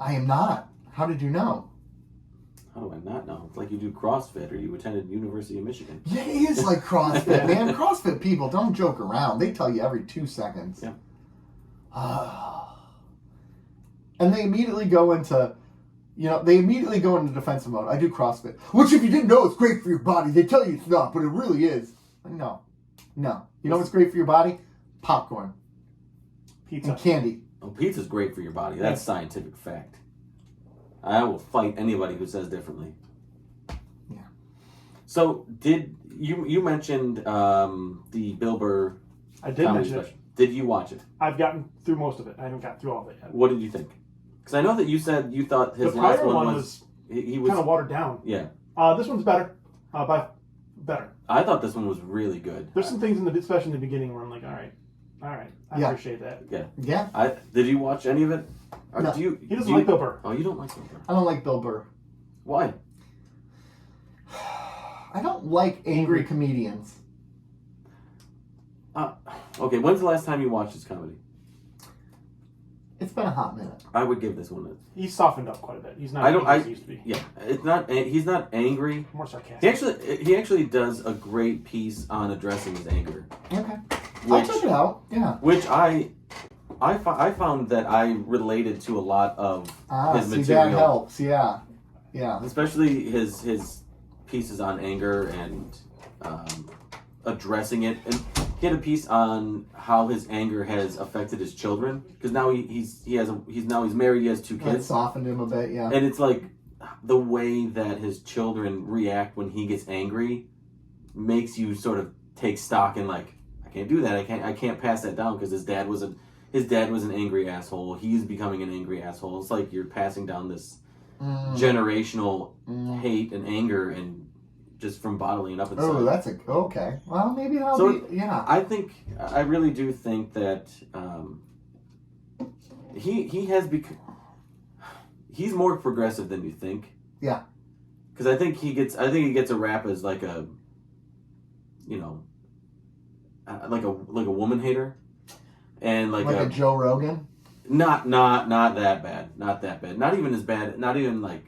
S2: I am not. How did you know?
S6: How do I not know? It's like you do CrossFit or you attended University of Michigan.
S2: Yeah, it is like CrossFit, man. CrossFit people don't joke around. They tell you every 2 seconds.
S6: Yeah.
S2: And they immediately go into, defensive mode. I do CrossFit. Which, if you didn't know, it's great for your body. They tell you it's not, but it really is. No. You know what's great for your body? Popcorn
S5: Pizza.
S2: and candy.
S6: Oh, pizza's great for your body. That's scientific fact. I will fight anybody who says differently.
S2: Yeah.
S6: So, did you mentioned the Bill Burr
S5: I did
S6: comedy
S5: mention it.
S6: special? Did you watch it?
S5: I've gotten through most of it. I haven't got through all of it yet.
S6: What did you think? Because I know that you said you thought his
S5: The
S6: last
S5: prior
S6: one
S5: one
S6: was he was
S5: kind of watered down.
S6: yeah.
S5: This one's better. Better.
S6: I thought this one was really good.
S5: There's some things especially in the beginning, where I'm like, all right, I
S2: Yeah.
S5: appreciate that.
S2: Yeah.
S6: Did you watch any of it? Or
S2: No.
S6: do you?
S5: He doesn't like Bill Burr.
S6: Oh, you don't like Bill Burr.
S2: I don't like Bill Burr.
S6: Why?
S2: I don't like angry comedians.
S6: Okay, when's the last time you watched his comedy?
S2: It's been a hot minute.
S6: I would give this one
S5: He's softened up quite a bit. He's not
S6: I don't-
S5: as he used to be.
S6: yeah. It's not. He's not angry.
S5: More sarcastic.
S6: He actually does a great piece on addressing his anger.
S2: Okay. I'll
S6: Which,
S2: check it out. Yeah.
S6: which I found that I related to a lot of his
S2: See,
S6: material.
S2: that helps. Yeah. Yeah.
S6: Especially his pieces on anger and addressing it. And he had a piece on how his anger has affected his children, because now he's married. He has 2
S2: That
S6: kids,
S2: softened him a bit. Yeah.
S6: and it's like the way that his children react when he gets angry makes you sort of take stock in like, I can't do that. I can't pass that down because his dad was an angry asshole. He's becoming an angry asshole. It's like you're passing down this generational hate and anger, and just from bottling it up inside.
S2: Oh, that's okay. Well, maybe that'll
S6: So
S2: be. Yeah.
S6: I really do think that he has become. He's more progressive than you think.
S2: Yeah.
S6: Because I think he gets a rap as like a, like a woman hater, and like
S2: a Joe Rogan.
S6: not that bad, not that bad, not even as bad, not even like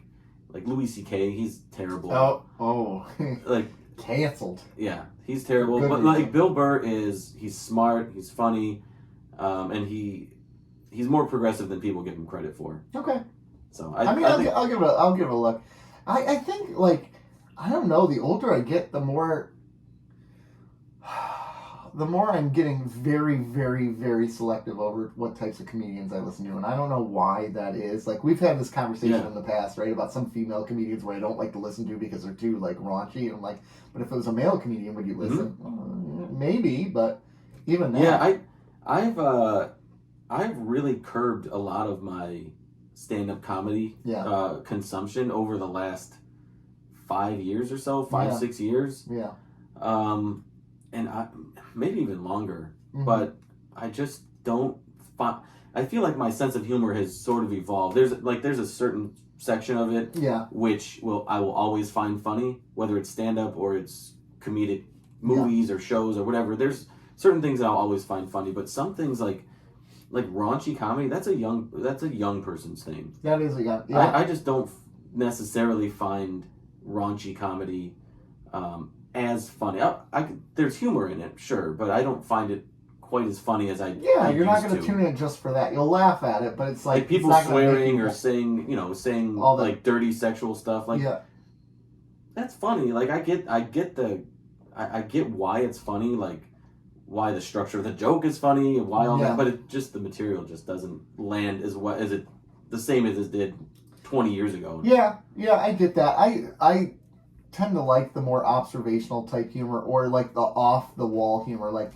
S6: Louis C.K. He's terrible.
S2: Oh.
S6: Like
S2: Canceled.
S6: yeah, he's terrible.
S2: Good
S6: But
S2: reason.
S6: like Bill Burr he's smart, he's funny, and he's more progressive than people give him credit for.
S2: Okay.
S6: So
S2: I'll give it a look. I think like I don't know. The older I get, the more I'm getting very, very, very selective over what types of comedians I listen to, and I don't know why that is. Like we've had this conversation in the past, right, about some female comedians where I don't like to listen to because they're too like raunchy, and I'm like, but if it was a male comedian, would you listen? Maybe, but even that.
S6: Yeah, I've really curbed a lot of my stand-up comedy consumption over the last 5 years or so, 6 years.
S2: Yeah.
S6: And maybe even longer,
S2: Mm-hmm.
S6: but I just don't find. I feel like my sense of humor has sort of evolved. There's a certain section of it, which I will always find funny, whether it's stand-up or it's comedic movies or shows or whatever. There's certain things that I'll always find funny, but some things like raunchy comedy, that's a young person's thing.
S2: That is
S6: I just don't necessarily find raunchy comedy as funny. There's humor in it, sure, but I don't find it quite as funny as I
S2: you're not going
S6: to
S2: to tune in just for that. You'll laugh at it, but it's like
S6: people
S2: it's not gonna
S6: swearing
S2: make you-
S6: or saying
S2: all
S6: like dirty sexual stuff. Like that's funny. Like I get why it's funny. Like why the structure of the joke is funny and why all that, but the material just doesn't land as the same as it did 20 years ago.
S2: Yeah, I get that. I tend to like the more observational type humor or like the off the wall humor. Like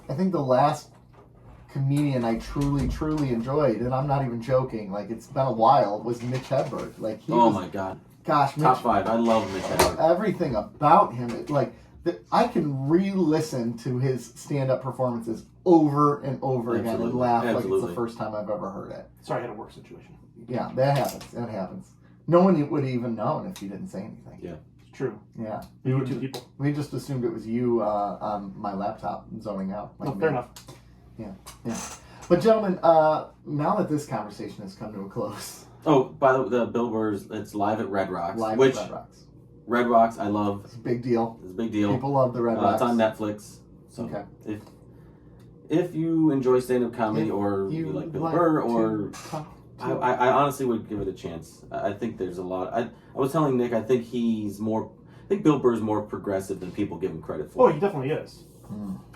S2: I think the last comedian I truly enjoyed, and I'm not even joking, like it's been a while, was Mitch Hedberg. Like
S6: my god.
S2: Gosh,
S6: Top 5. I love Mitch Hedberg.
S2: Everything about him, I can re-listen to his stand-up performances over and over again and laugh like it's the first time I've ever heard it.
S5: Sorry, I had a work situation.
S2: Yeah, that happens. That happens. No one would even known if you didn't say anything.
S6: Yeah.
S5: It's true.
S2: Yeah.
S5: We were 2 people.
S2: We just assumed it was you on my laptop zoning out. Like
S5: Fair enough.
S2: Yeah. But gentlemen, now that this conversation has come to a close.
S6: Oh, by the way, the Bill Burr's, it's live at Red Rocks.
S2: At Red Rocks.
S6: Red Rocks, I love.
S2: It's a big deal.
S6: It's a big deal.
S2: People love the Red Rocks.
S6: It's on Netflix. So if you enjoy stand-up comedy or you like Bill Burr or... I honestly would give it a chance. I think there's a lot. I was telling Nick, I think Bill Burr's more progressive than people give him credit for.
S5: Oh, he definitely is.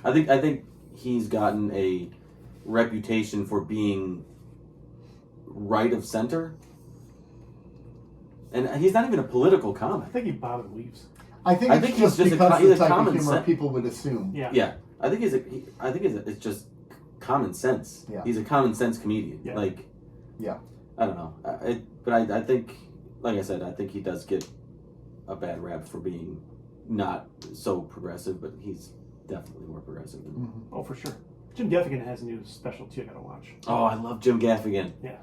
S6: I think he's gotten a reputation for being right of center. And he's not even a political
S5: I
S6: comic.
S5: think he bob and weaves.
S2: I think it's
S6: he's
S2: just
S6: just
S2: because
S6: he's
S2: of the
S6: a
S2: type of
S6: common
S2: humor
S6: sense.
S2: people would assume.
S5: Yeah.
S6: I think it's just common sense.
S2: Yeah.
S6: He's a common sense comedian.
S5: Yeah.
S6: I don't know. But I think, like I said, I think he does get a bad rap for being not so progressive, but he's definitely more progressive than.
S5: Oh, for sure. Jim Gaffigan has a new special too. I gotta watch.
S6: Oh, I love Jim Gaffigan.
S5: Yeah.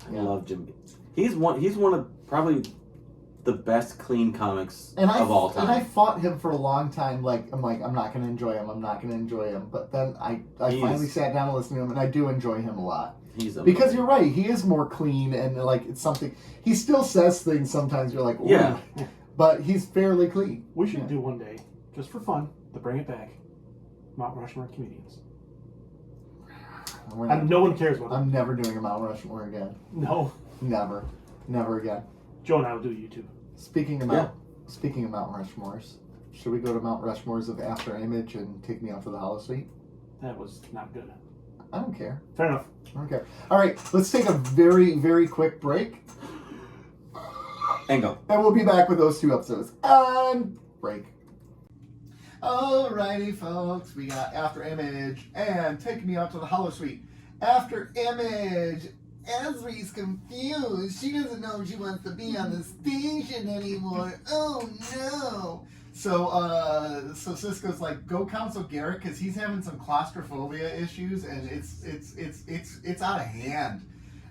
S6: I love Jim. He's one of probably the best clean comics
S2: And
S6: of all time.
S2: And I fought him for a long time. I'm not going to enjoy him. I'm not going to enjoy him. But then I finally sat down and listened to him, and I do enjoy him a lot.
S6: He's amazing.
S2: Because you're right, he is more clean, and it's something. He still says things sometimes. You're like, ooh,
S6: Yeah.
S2: but he's fairly clean.
S5: We should do one day, just for fun, to bring it back. Mount Rushmore comedians. And no one cares about them.
S2: I'm never doing a Mount Rushmore again.
S5: No.
S2: Never again.
S5: Joe and I will do YouTube.
S2: Speaking of Mount Rushmores, should we go to Mount Rushmores of Afterimage and take me out to the Holosuite?
S5: That was not good.
S2: I don't care.
S5: Fair enough.
S2: I don't care. All right, let's take a very, very quick break.
S6: And go.
S2: And we'll be back with those 2 episodes. And break. Alrighty, folks. We got Afterimage and Take Me Out to the Holosuite. Afterimage. Esri's confused. She doesn't know if she wants to be on the station anymore. Oh no. So Cisco's like, go counsel Garrett because he's having some claustrophobia issues and it's out of hand.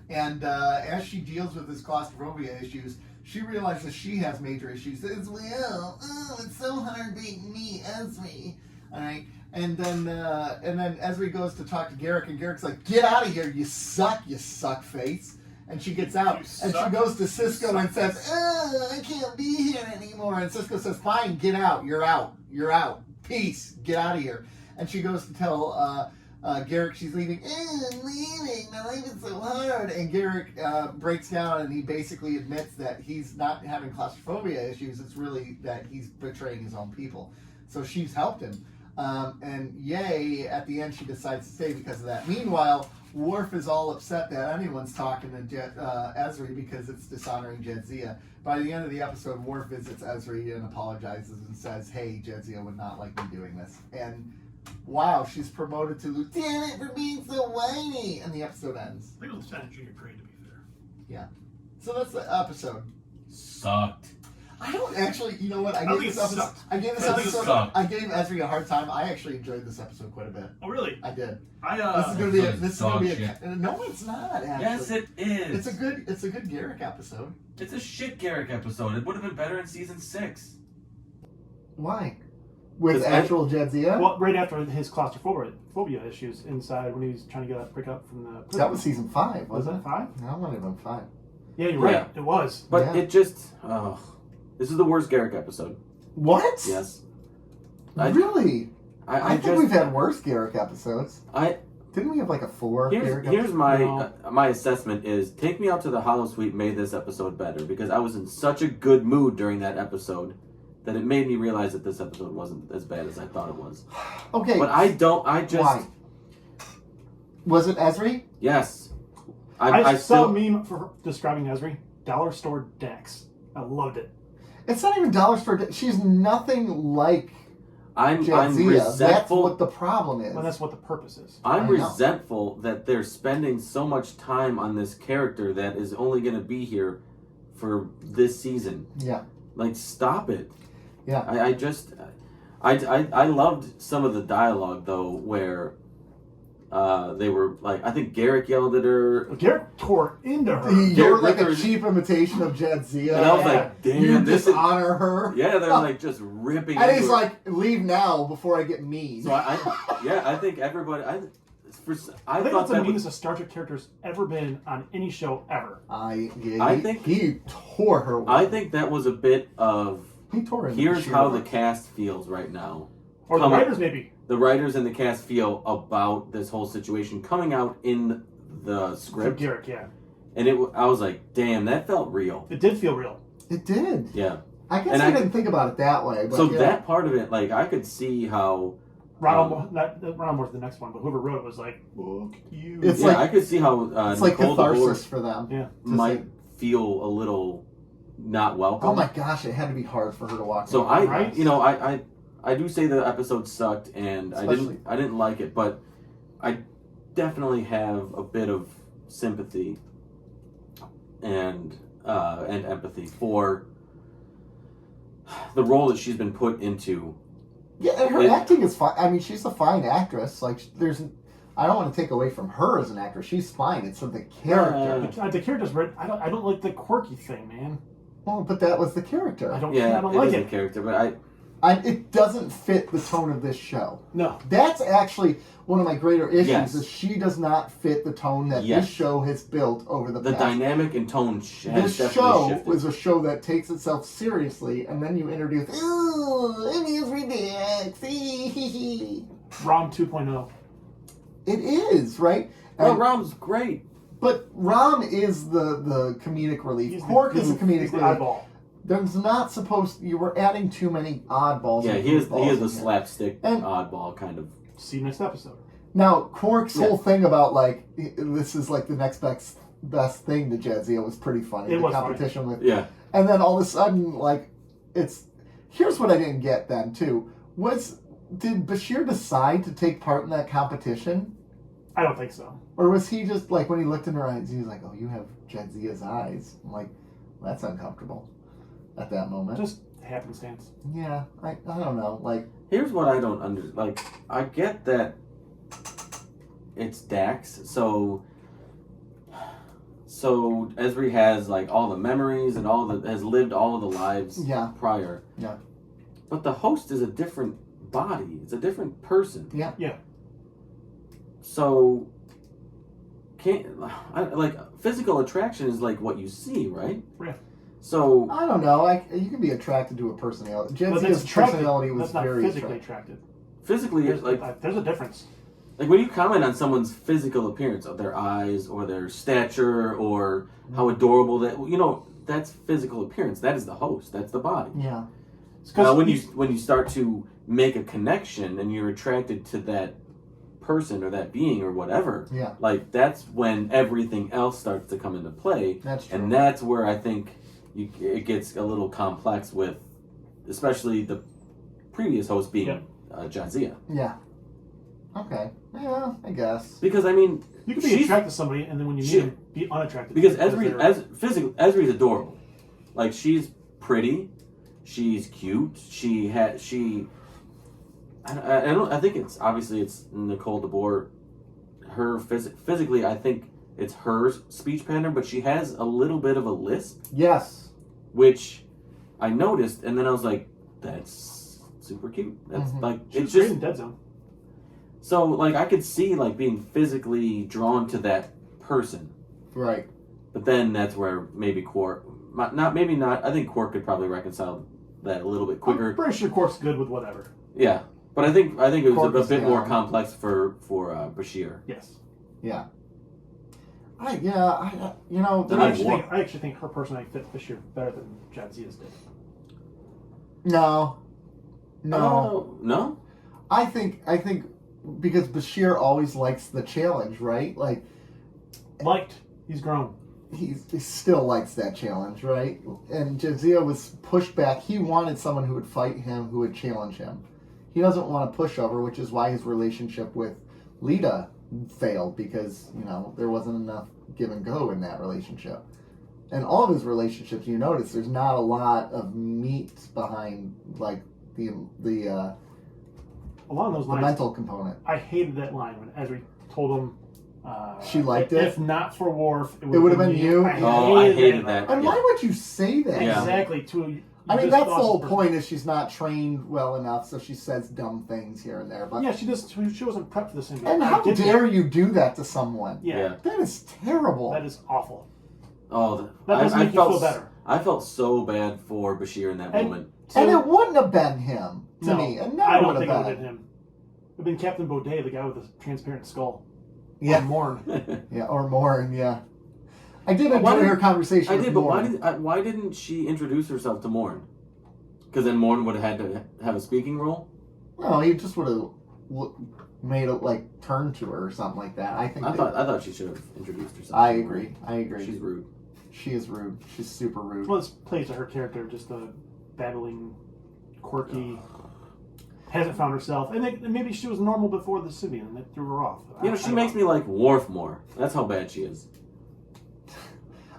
S2: And as she deals with his claustrophobia issues, she realizes she has major issues as well. Oh, it's so hard being me, Esri. All right. And then Esri goes to talk to Garrick, and Garrick's like, "Get out of here, you suck face." And she gets out, and she goes to Cisco and says, "I can't be here anymore." And Cisco says, "Fine, get out. You're out. Peace. Get out of here." And she goes to tell Garrick she's leaving. I'm leaving. My life is so hard. And Garrick breaks down, and he basically admits that he's not having claustrophobia issues. It's really that he's betraying his own people. So she's helped him. And yay, at the end she decides to stay because of that. Meanwhile, Worf is all upset that anyone's talking to Esri because it's dishonoring Jadzia. By the end of the episode, Worf visits Esri and apologizes and says, "Hey, Jadzia would not like me doing this." And wow, she's promoted to lieutenant for being so whiny. And the episode ends.
S3: I think it was Lieutenant Junior grade, to be fair.
S2: Yeah. So that's the episode.
S4: Sucked.
S2: I don't actually, you know what? I gave this episode
S4: sucked.
S2: I gave Esri a hard time. I actually enjoyed this episode quite a bit.
S3: Oh, really?
S2: I did.
S3: I
S2: This is gonna be a no, it's not. Actually.
S4: Yes, it is.
S2: It's a good Garrick episode.
S4: It's a shit Garrick episode. It would have been better in season 6.
S2: Why? With actual Jadzia?
S5: Well, right after his claustrophobia issues inside when he was trying to break up from the prison.
S2: That was season 5,
S5: Was
S2: wasn't
S5: it 5?
S2: No, it might have been 5.
S5: Yeah, you're right.
S6: Yeah.
S5: It was.
S6: But
S2: Yeah.
S6: it just... this is the worst Garrick episode.
S2: What?
S6: Yes.
S2: Really? I think
S6: just,
S2: we've had worse Garrick episodes. Didn't we have like a 4 Garrick
S6: Here's
S2: episode?
S6: my my assessment is Take Me Out to the Holosuite made this episode better because I was in such a good mood during that episode that it made me realize that this episode wasn't as bad as I thought it was.
S2: Okay.
S6: But
S2: Why? Was it Esri?
S6: Yes.
S5: I saw a meme for describing Esri. Dollar store Dax. I loved it.
S2: It's not even dollar store. She's nothing like
S6: I'm
S2: Jadzia. That's
S6: resentful.
S2: what the problem is.
S5: Well, that's what the purpose is.
S6: I'm
S2: I know.
S6: resentful that they're spending so much time on this character that is only going to be here for this season.
S2: Yeah.
S6: Like, stop it.
S2: Yeah.
S6: I loved some of the dialogue though, where they were like, I think Garrick yelled at her.
S5: Garrick tore into her.
S2: You're like a
S6: Rickers-
S2: cheap imitation of Jadzia.
S6: And I was like, damn,
S2: you
S6: this is...
S2: dishonor her.
S6: Yeah, they're like just ripping
S2: And
S6: into
S2: he's
S6: her.
S2: like, leave now before I get mean.
S6: So I think everybody, I
S5: I think
S6: thought
S5: that's the
S6: that
S5: meanest a Star Trek character's ever been on any show ever.
S2: I
S6: think
S2: he tore her.
S6: I think that was a bit of,
S2: he tore her.
S6: here's how the cast feels right now.
S5: Or the
S6: Come on.
S5: writers, maybe.
S6: The writers and the cast feel about this whole situation coming out in the script.
S5: Garrick, yeah.
S6: And I was like, damn, that felt real.
S5: It did feel real.
S2: It did.
S6: Yeah.
S2: I guess
S6: And
S2: I
S6: I
S2: didn't think about it that way. But
S6: So
S2: yeah.
S6: that part of it, like, I could see how...
S5: Ronald Moore's the next one, but whoever wrote it was like, fuck you.
S2: It's
S6: yeah,
S2: like-
S6: I could see how
S2: it's like
S6: Nicole
S2: catharsis
S6: DeBoer
S2: for them.
S5: Yeah.
S6: might feel a little not welcome.
S2: Oh my gosh, it had to be hard for her to walk.
S6: So
S2: away.
S6: I do say the episode sucked and
S2: Especially-
S6: I didn't like it, but I definitely have a bit of sympathy and empathy for the role that she's been put into.
S2: Yeah, and her acting is fine. I mean, she's a fine actress. Like, I don't want to take away from her as an actress. She's fine. It's the character.
S5: The character's right. I don't like the quirky thing, man.
S2: Well, but that was the character.
S5: I don't
S6: Yeah,
S5: like
S6: is
S5: it.
S6: a character, but
S2: It doesn't fit the tone of this show.
S5: No.
S2: That's actually one of my greater issues.
S6: Yes.
S2: Is she does not fit the tone that
S6: Yes.
S2: this show has built over the past.
S6: dynamic and tone has
S2: This
S6: definitely
S2: show
S6: shifted.
S2: was a show that takes itself seriously, and then you introduce, ooh, it is ridiculous.
S5: Rom 2.0.
S2: It is, right?
S6: Well,
S2: And-
S6: Rom's great.
S2: but Rom is the comedic relief.
S5: He's the
S2: Quark is the
S5: goof,
S2: comedic
S5: he's the
S2: relief.
S5: oddball.
S2: There's not supposed. You were adding too many oddballs.
S6: Yeah,
S2: and
S6: he is
S2: goofballs
S6: a
S2: in here.
S6: slapstick
S2: And-
S6: oddball kind of.
S5: See you next episode.
S2: Now, Quark's
S6: Yeah.
S2: whole thing about, like, this is, like, the next best thing to Jadzia was pretty funny.
S5: It
S2: the
S5: was
S2: competition with...
S6: Yeah.
S2: And then all of a sudden, like, it's... Here's what I didn't get then, too. Did Bashir decide to take part in that competition?
S5: I don't think so.
S2: Or was he just, like, when he looked in her eyes, he was like, oh, you have Jadzia's eyes. I'm like, well, that's uncomfortable at that moment.
S5: Just happenstance.
S2: Yeah, I don't know. Like,
S6: Here's what I don't like. I get that it's Dax, so Esri has like all the memories and has lived all of the lives
S2: Yeah.
S6: prior.
S2: Yeah.
S6: But the host is a different body. It's a different person.
S2: yeah.
S5: Yeah.
S6: So physical attraction is like what you see, right?
S5: Yeah.
S6: So
S2: I don't know. You can be attracted to a personality.
S5: But
S2: Jadzia's
S5: that's attractive.
S2: personality was
S5: That's not
S2: very
S5: physically
S2: attractive.
S5: attractive.
S6: physically,
S5: There's a difference.
S6: like when you comment on someone's physical appearance, of their eyes or their stature or how adorable that's physical appearance. That is the host. That's the body.
S2: Yeah.
S5: It's 'cause
S6: When you start to make a connection and you're attracted to that person or that being or whatever,
S2: Yeah.
S6: like that's when everything else starts to come into play.
S2: That's true.
S6: And that's where I think it gets a little complex with, especially the previous host being Jadzia.
S2: Yeah. Okay. Yeah, I guess.
S6: Because I mean,
S5: you can be
S6: she's-
S5: attracted to somebody and then when you meet
S6: she-
S5: them, be unattracted.
S6: because
S5: they're-
S6: Esri's adorable. Like she's pretty, she's cute. I think it's Nicole DeBoer. Her physically, I think it's her speech pattern, but she has a little bit of a lisp,
S2: Yes.
S6: which I noticed, and then I was like, "That's super cute." That's
S2: Mhm.
S6: like
S5: She was
S6: it's
S5: great
S6: just
S5: in Dead Zone.
S6: so like I could see like being physically drawn to that person,
S2: Right.
S6: but then that's where maybe Quark, maybe not. I think Quark could probably reconcile that a little bit quicker.
S5: I'm pretty sure Quark's good with whatever.
S6: Yeah, but I think it was
S2: Quark
S6: a
S2: is
S6: bit more
S2: down.
S6: complex for Bashir.
S5: Yes.
S2: Yeah.
S6: Then
S5: I
S6: I
S5: actually think her personality fit this year better than Jadzia's did.
S2: No.
S6: No.
S2: I think because Bashir always likes the challenge, right? Like
S5: He's grown.
S2: he still likes that challenge, right? And Jadzia was pushed back. He wanted someone who would fight him, who would challenge him. He doesn't want a pushover, which is why his relationship with Lita failed, because there wasn't enough give and go in that relationship. And all of his relationships, you notice there's not a lot of meat behind like the
S5: Along those lines,
S2: mental component.
S5: I hated that line when Esri told him.
S2: She liked it?
S5: If not for Worf, it
S2: would've been you?
S6: I hated that.
S2: And why would you say that?
S6: Yeah.
S5: Exactly.
S2: I mean, that's the whole point, is she's not trained well enough, so she says dumb things here and there. But
S5: Yeah, she wasn't prepped for this.
S2: and how dare you do that to someone?
S5: Yeah,
S2: That is terrible.
S5: that is awful.
S6: Oh,
S5: That doesn't make you feel better.
S6: I felt so bad for Bashir in that
S5: And-
S6: moment.
S2: And it wouldn't have been him to
S5: No,
S2: me. And
S5: I
S2: never
S5: don't
S2: would
S5: think it would
S2: have
S5: have
S2: been.
S5: been him. It would have been Captain Baudet, the guy with the transparent skull.
S2: Yeah.
S5: Or Morn.
S2: Yeah, or Morin, yeah. I did
S6: Why
S2: enjoy
S6: did-
S2: her conversation
S6: I
S2: with
S6: did, but
S2: Morin.
S6: why didn't she introduce herself to Morn? Because then Morn would have had to have a speaking role.
S2: No, he just would have made it like turn to her or something like that. I think.
S6: I thought she should have introduced herself.
S2: I
S6: to
S2: agree. I agree.
S6: She's rude.
S2: She is rude. She's super rude.
S5: Well, this plays to her character, just the babbling, quirky, hasn't found herself. And maybe she was normal before the Sibian, and that threw her off.
S6: She makes me like Worf more. That's how bad she is.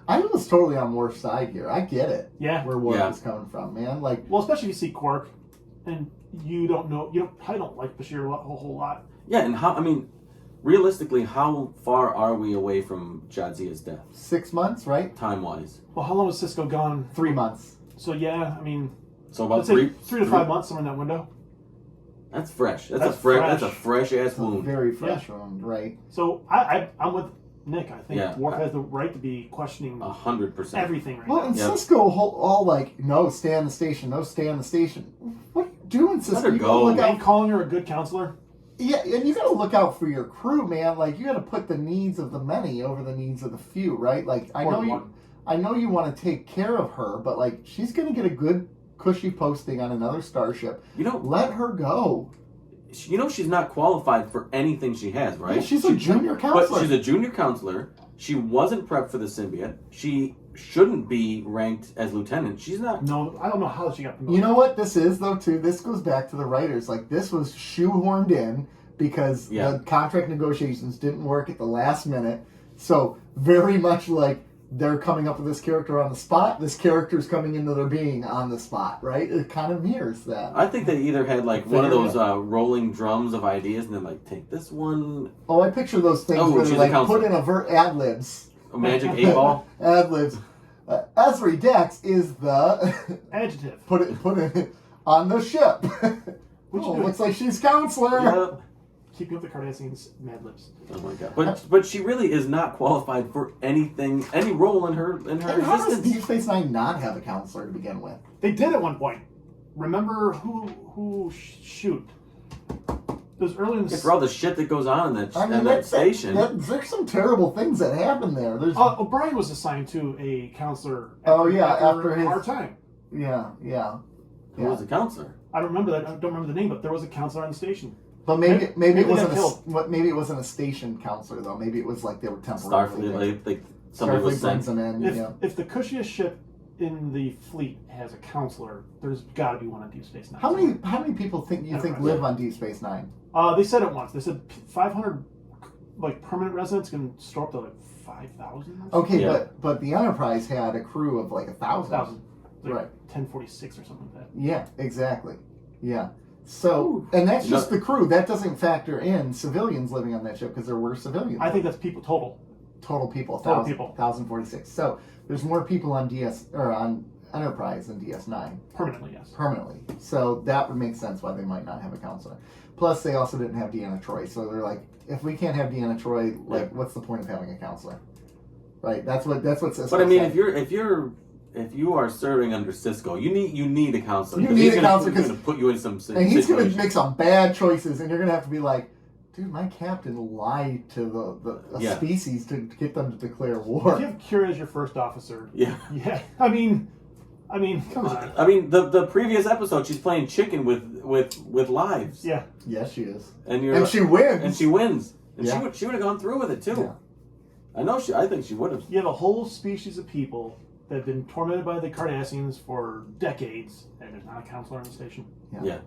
S2: I was totally on Worf's side here. I get it.
S5: Yeah.
S2: Where Worf
S6: Yeah.
S2: is coming from, man. Like,
S5: Well, especially if you see Quark, and you probably don't like Bashir a whole lot.
S6: Yeah, and how? I mean, realistically, how far are we away from Jadzia's death,
S2: 6 months, right?
S6: time-wise?
S5: Well, how long was Cisco gone?
S2: 3 months.
S5: So yeah, I mean,
S6: So about
S5: let's say 3 to 5 months, somewhere in that window.
S6: That's fresh. That's
S5: That's
S6: a fresh ass wound.
S2: Very fresh wound, right?
S5: So I'm with Nick. I think
S6: Yeah.
S5: Worf has the right to be questioning
S6: 100%.
S5: everything right
S2: Well,
S5: now.
S2: and
S6: Yep.
S2: Cisco all like, no, stay on the station. No, stay on the station. What are you doing, Cisco?
S6: her
S2: You gotta
S6: go.
S2: look
S5: And
S2: out.
S5: calling her a good counselor.
S2: Yeah, and you got to look out for your crew, man. Like you got to put the needs of the many over the needs of the few, right? Like I
S5: Or
S2: know
S5: one.
S2: you want to take care of her, but like she's gonna get a good cushy posting on another starship.
S6: You know,
S2: Let her go.
S6: she's not qualified for anything she has, right?
S2: Yeah, she's a junior counselor.
S6: But she's a junior counselor. She wasn't prepped for the symbiote. She shouldn't be ranked as lieutenant. She's not.
S5: No, I don't know how she got promoted.
S2: You know what this is though too? This goes back to the writers. Like this was shoehorned in because
S6: Yeah.
S2: the contract negotiations didn't work at the last minute. So very much like they're coming up with this character on the spot. This character's coming into their being on the spot, right? It kind of mirrors that.
S6: I think they either had like one of
S2: Figure
S6: those rolling drums of ideas, and then like take this one,
S2: Oh, I picture those things
S6: Oh,
S2: where
S6: she's
S2: they
S6: a
S2: like
S6: counselor.
S2: put in ad libs.
S6: a magic 8-ball.
S2: Ad libs. Esri Dex is the
S5: Adjective.
S2: put it on the ship.
S5: What you
S2: Oh,
S5: doing?
S2: looks like she's counselor.
S6: Yep.
S5: Keeping up the Cardassians' Mad Libs.
S6: Oh my god. But she really is not qualified for anything, any role in her
S2: And how does
S6: existence.
S2: Deep Space Nine not have a counselor to begin with?
S5: They did at one point. Remember shoot. It was early in the
S6: For all the shit that goes on in that,
S2: I mean,
S6: that station.
S2: there's some terrible things that happen there. There's
S5: O'Brien was assigned to a counselor.
S2: after his-
S5: our time.
S2: yeah.
S6: Who was the counselor?
S5: I don't remember that. I don't remember the name, but there was a counselor on the station.
S2: But maybe it
S5: Maybe
S2: wasn't
S5: they got
S2: maybe it wasn't a station counselor though. Maybe it was like they were temporarily
S6: Starfleet,
S2: there.
S6: like somebody was
S2: Starfleet brings
S6: sent.
S2: them in.
S5: If
S2: Yeah.
S5: if the cushiest ship in the fleet has a counselor, there's got to be one on Deep Space Nine.
S2: How many people think you think
S5: Enterprise.
S2: live on Deep Space Nine?
S5: They said it once. They said 500 like permanent residents can store up to like 5,000.
S2: Okay,
S6: Yeah.
S2: but the Enterprise had a crew of like 1,000.
S5: 1,000. Like
S2: Right.
S5: 1046 or something like that.
S2: Yeah, exactly. Yeah. So, and that's just the crew. That doesn't factor in civilians living on that ship because there were civilians.
S5: I think that's people total.
S2: Total people.
S5: Total people.
S2: 1,046. So there's more people on DS or on Enterprise than DS9
S5: Permanently, yes.
S2: permanently. So that would make sense why they might not have a counselor. Plus, they also didn't have Deanna Troi. So they're like, if we can't have Deanna Troi, like, what's the point of having a counselor? Right. That's what.
S6: But I mean, if you are serving under Cisco, you need a counselor.
S2: You
S6: 'cause
S2: need
S6: he's
S2: a
S6: gonna-
S2: counselor
S6: he's
S2: 'cause-
S6: going to put you in some
S2: and he's going to
S6: situation.
S2: make some bad choices, and you're going to have to be like, dude, my captain lied to the
S6: Yeah.
S2: species to get them to declare
S5: If
S2: war.
S5: you have Kira as your first officer,
S6: Yeah.
S5: yeah. I mean, come on.
S6: I mean, the previous episode, she's playing chicken with lives.
S5: Yeah.
S2: Yes, she is,
S6: And you're
S2: and she wins.
S6: and she wins. And
S2: Yeah.
S6: she would have gone through with it too.
S2: Yeah.
S6: I think she would have.
S5: You have a whole species of people that have been tormented by the Cardassians for decades, and there's not a counselor on the station.
S6: Yeah.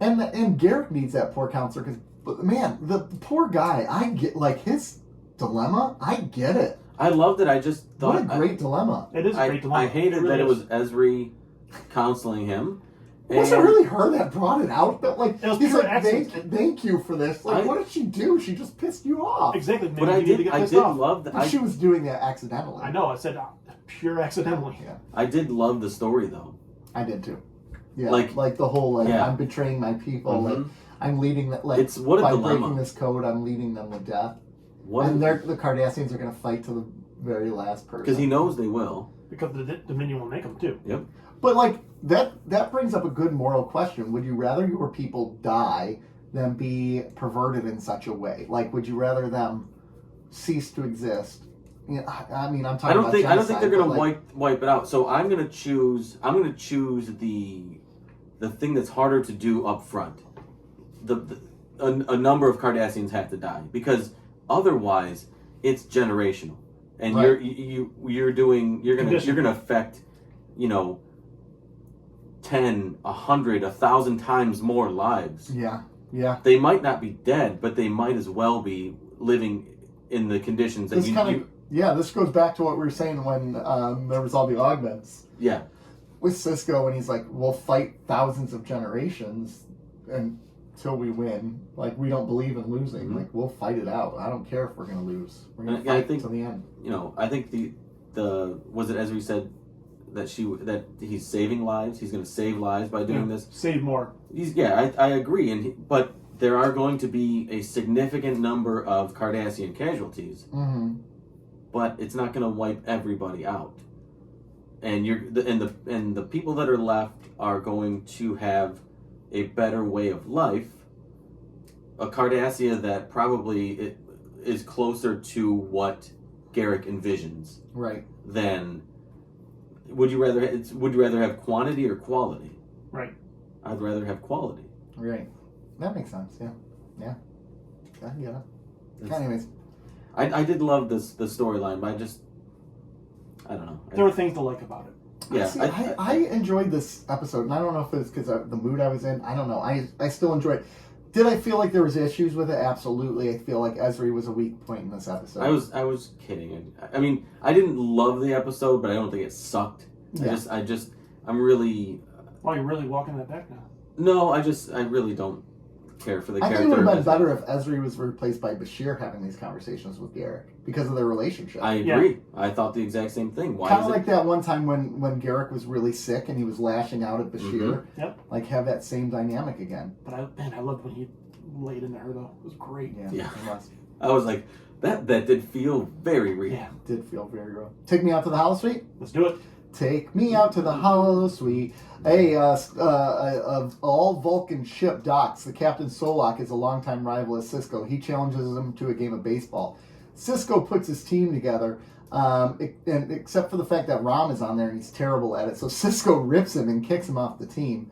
S2: And Garrick needs that poor counselor because, man, the poor guy. I get like his dilemma. I get it.
S6: I loved it. I just thought
S2: What a great dilemma.
S5: It is a great dilemma.
S6: I hated
S5: really
S6: that it
S5: is.
S6: was Esri counseling him.
S2: Was it really her that brought it out? That like
S5: It was
S2: he's
S5: pure
S2: like,
S5: accident.
S2: thank you for this. Like, what did she do? She just pissed you off.
S5: Exactly. Maybe
S6: But I
S5: you need to
S6: did
S5: get
S6: I
S5: pissed
S6: did
S5: off.
S6: love that.
S2: But she was doing that accidentally.
S5: I know. I said pure accidentally.
S2: Yeah,
S6: I did love the story though.
S2: I did too. Yeah,
S6: Like-
S2: the whole
S6: Yeah.
S2: I'm betraying my people.
S6: Mhm.
S2: Like I'm leading that. Like
S6: It's what a
S2: by
S6: dilemma.
S2: breaking this code, I'm leading them to death.
S6: What?
S2: And the Cardassians are going to fight to the very last person.
S6: Because he knows they will.
S5: Because the Dominion will make them too.
S6: Yep.
S2: But like that brings up a good moral question. Would you rather your people die than be perverted in such a way? Like, would you rather them cease to exist? You know, I mean, I'm talking.
S6: I don't
S2: about
S6: think
S2: genocide,
S6: they're gonna
S2: but, like,
S6: wipe it out. So I'm gonna choose the thing that's harder to do up front. A number of Cardassians have to die because otherwise it's generational, and
S2: Right.
S6: you're gonna affect 10, 100, 1,000 times more lives.
S2: Yeah.
S6: They might not be dead, but they might as well be living in the conditions that
S2: This goes back to what we were saying when there was all the augments
S6: yeah.
S2: with Cisco, and he's like, "We'll fight thousands of generations," and till we win. Like, we don't believe in losing.
S6: Mhm.
S2: Like, we'll fight it out. I don't care if we're gonna lose. We're gonna
S6: And I
S2: fight
S6: think-
S2: till the end.
S6: I think the was it Ezri said that he's saving lives. He's going to save lives by doing this.
S5: Save more.
S6: I agree. But there are going to be a significant number of Cardassian casualties.
S2: Mm-hmm.
S6: But it's not going to wipe everybody out. And the people that are left are going to have a better way of life. A Cardassia that probably is closer to what Garrick envisions
S2: Right.
S6: than. Would you rather have quantity or quality?
S5: Right.
S6: I'd rather have quality.
S2: Right. That makes sense. Yeah. Yeah. I get it.
S6: That's-
S2: Anyways.
S6: I did love the storyline, but I don't know.
S5: There were things to like about it.
S6: Yeah,
S2: See, I enjoyed this episode, and I don't know if it's because of the mood I was in. I don't know. I still enjoyed it. Did I feel like there was issues with it? Absolutely. I feel like Ezri was a weak point in this episode.
S6: I was kidding. I mean, I didn't love the episode, but I don't think it sucked.
S2: Yeah.
S6: I'm really.
S5: Well, you're really walking that back now.
S6: No, I really don't care for the
S2: I
S6: character.
S2: think it would have been
S6: Ezri.
S2: better if Ezri was replaced by Bashir having these conversations with Garrick because of their relationship.
S6: I agree. I thought the exact same thing. Why
S2: Kind
S6: is
S2: of
S6: it?
S2: like that one time when Garrick was really sick and he was lashing out at Bashir.
S6: Mm-hmm.
S5: Yep.
S2: Like, have that same dynamic again.
S5: But I loved when he laid into her though. It was great.
S6: Yeah.
S2: It was.
S6: I was like, that did feel very real.
S5: Yeah.
S2: Did feel very real. Take me out to the Holosuite?
S5: Let's do it.
S2: Take me out to the Holosuite. Hey, of all Vulcan ship docks, the Captain Solak is a longtime rival of Cisco. He challenges him to a game of baseball. Cisco puts his team together, and except for the fact that Ram is on there and he's terrible at it, so Cisco rips him and kicks him off the team.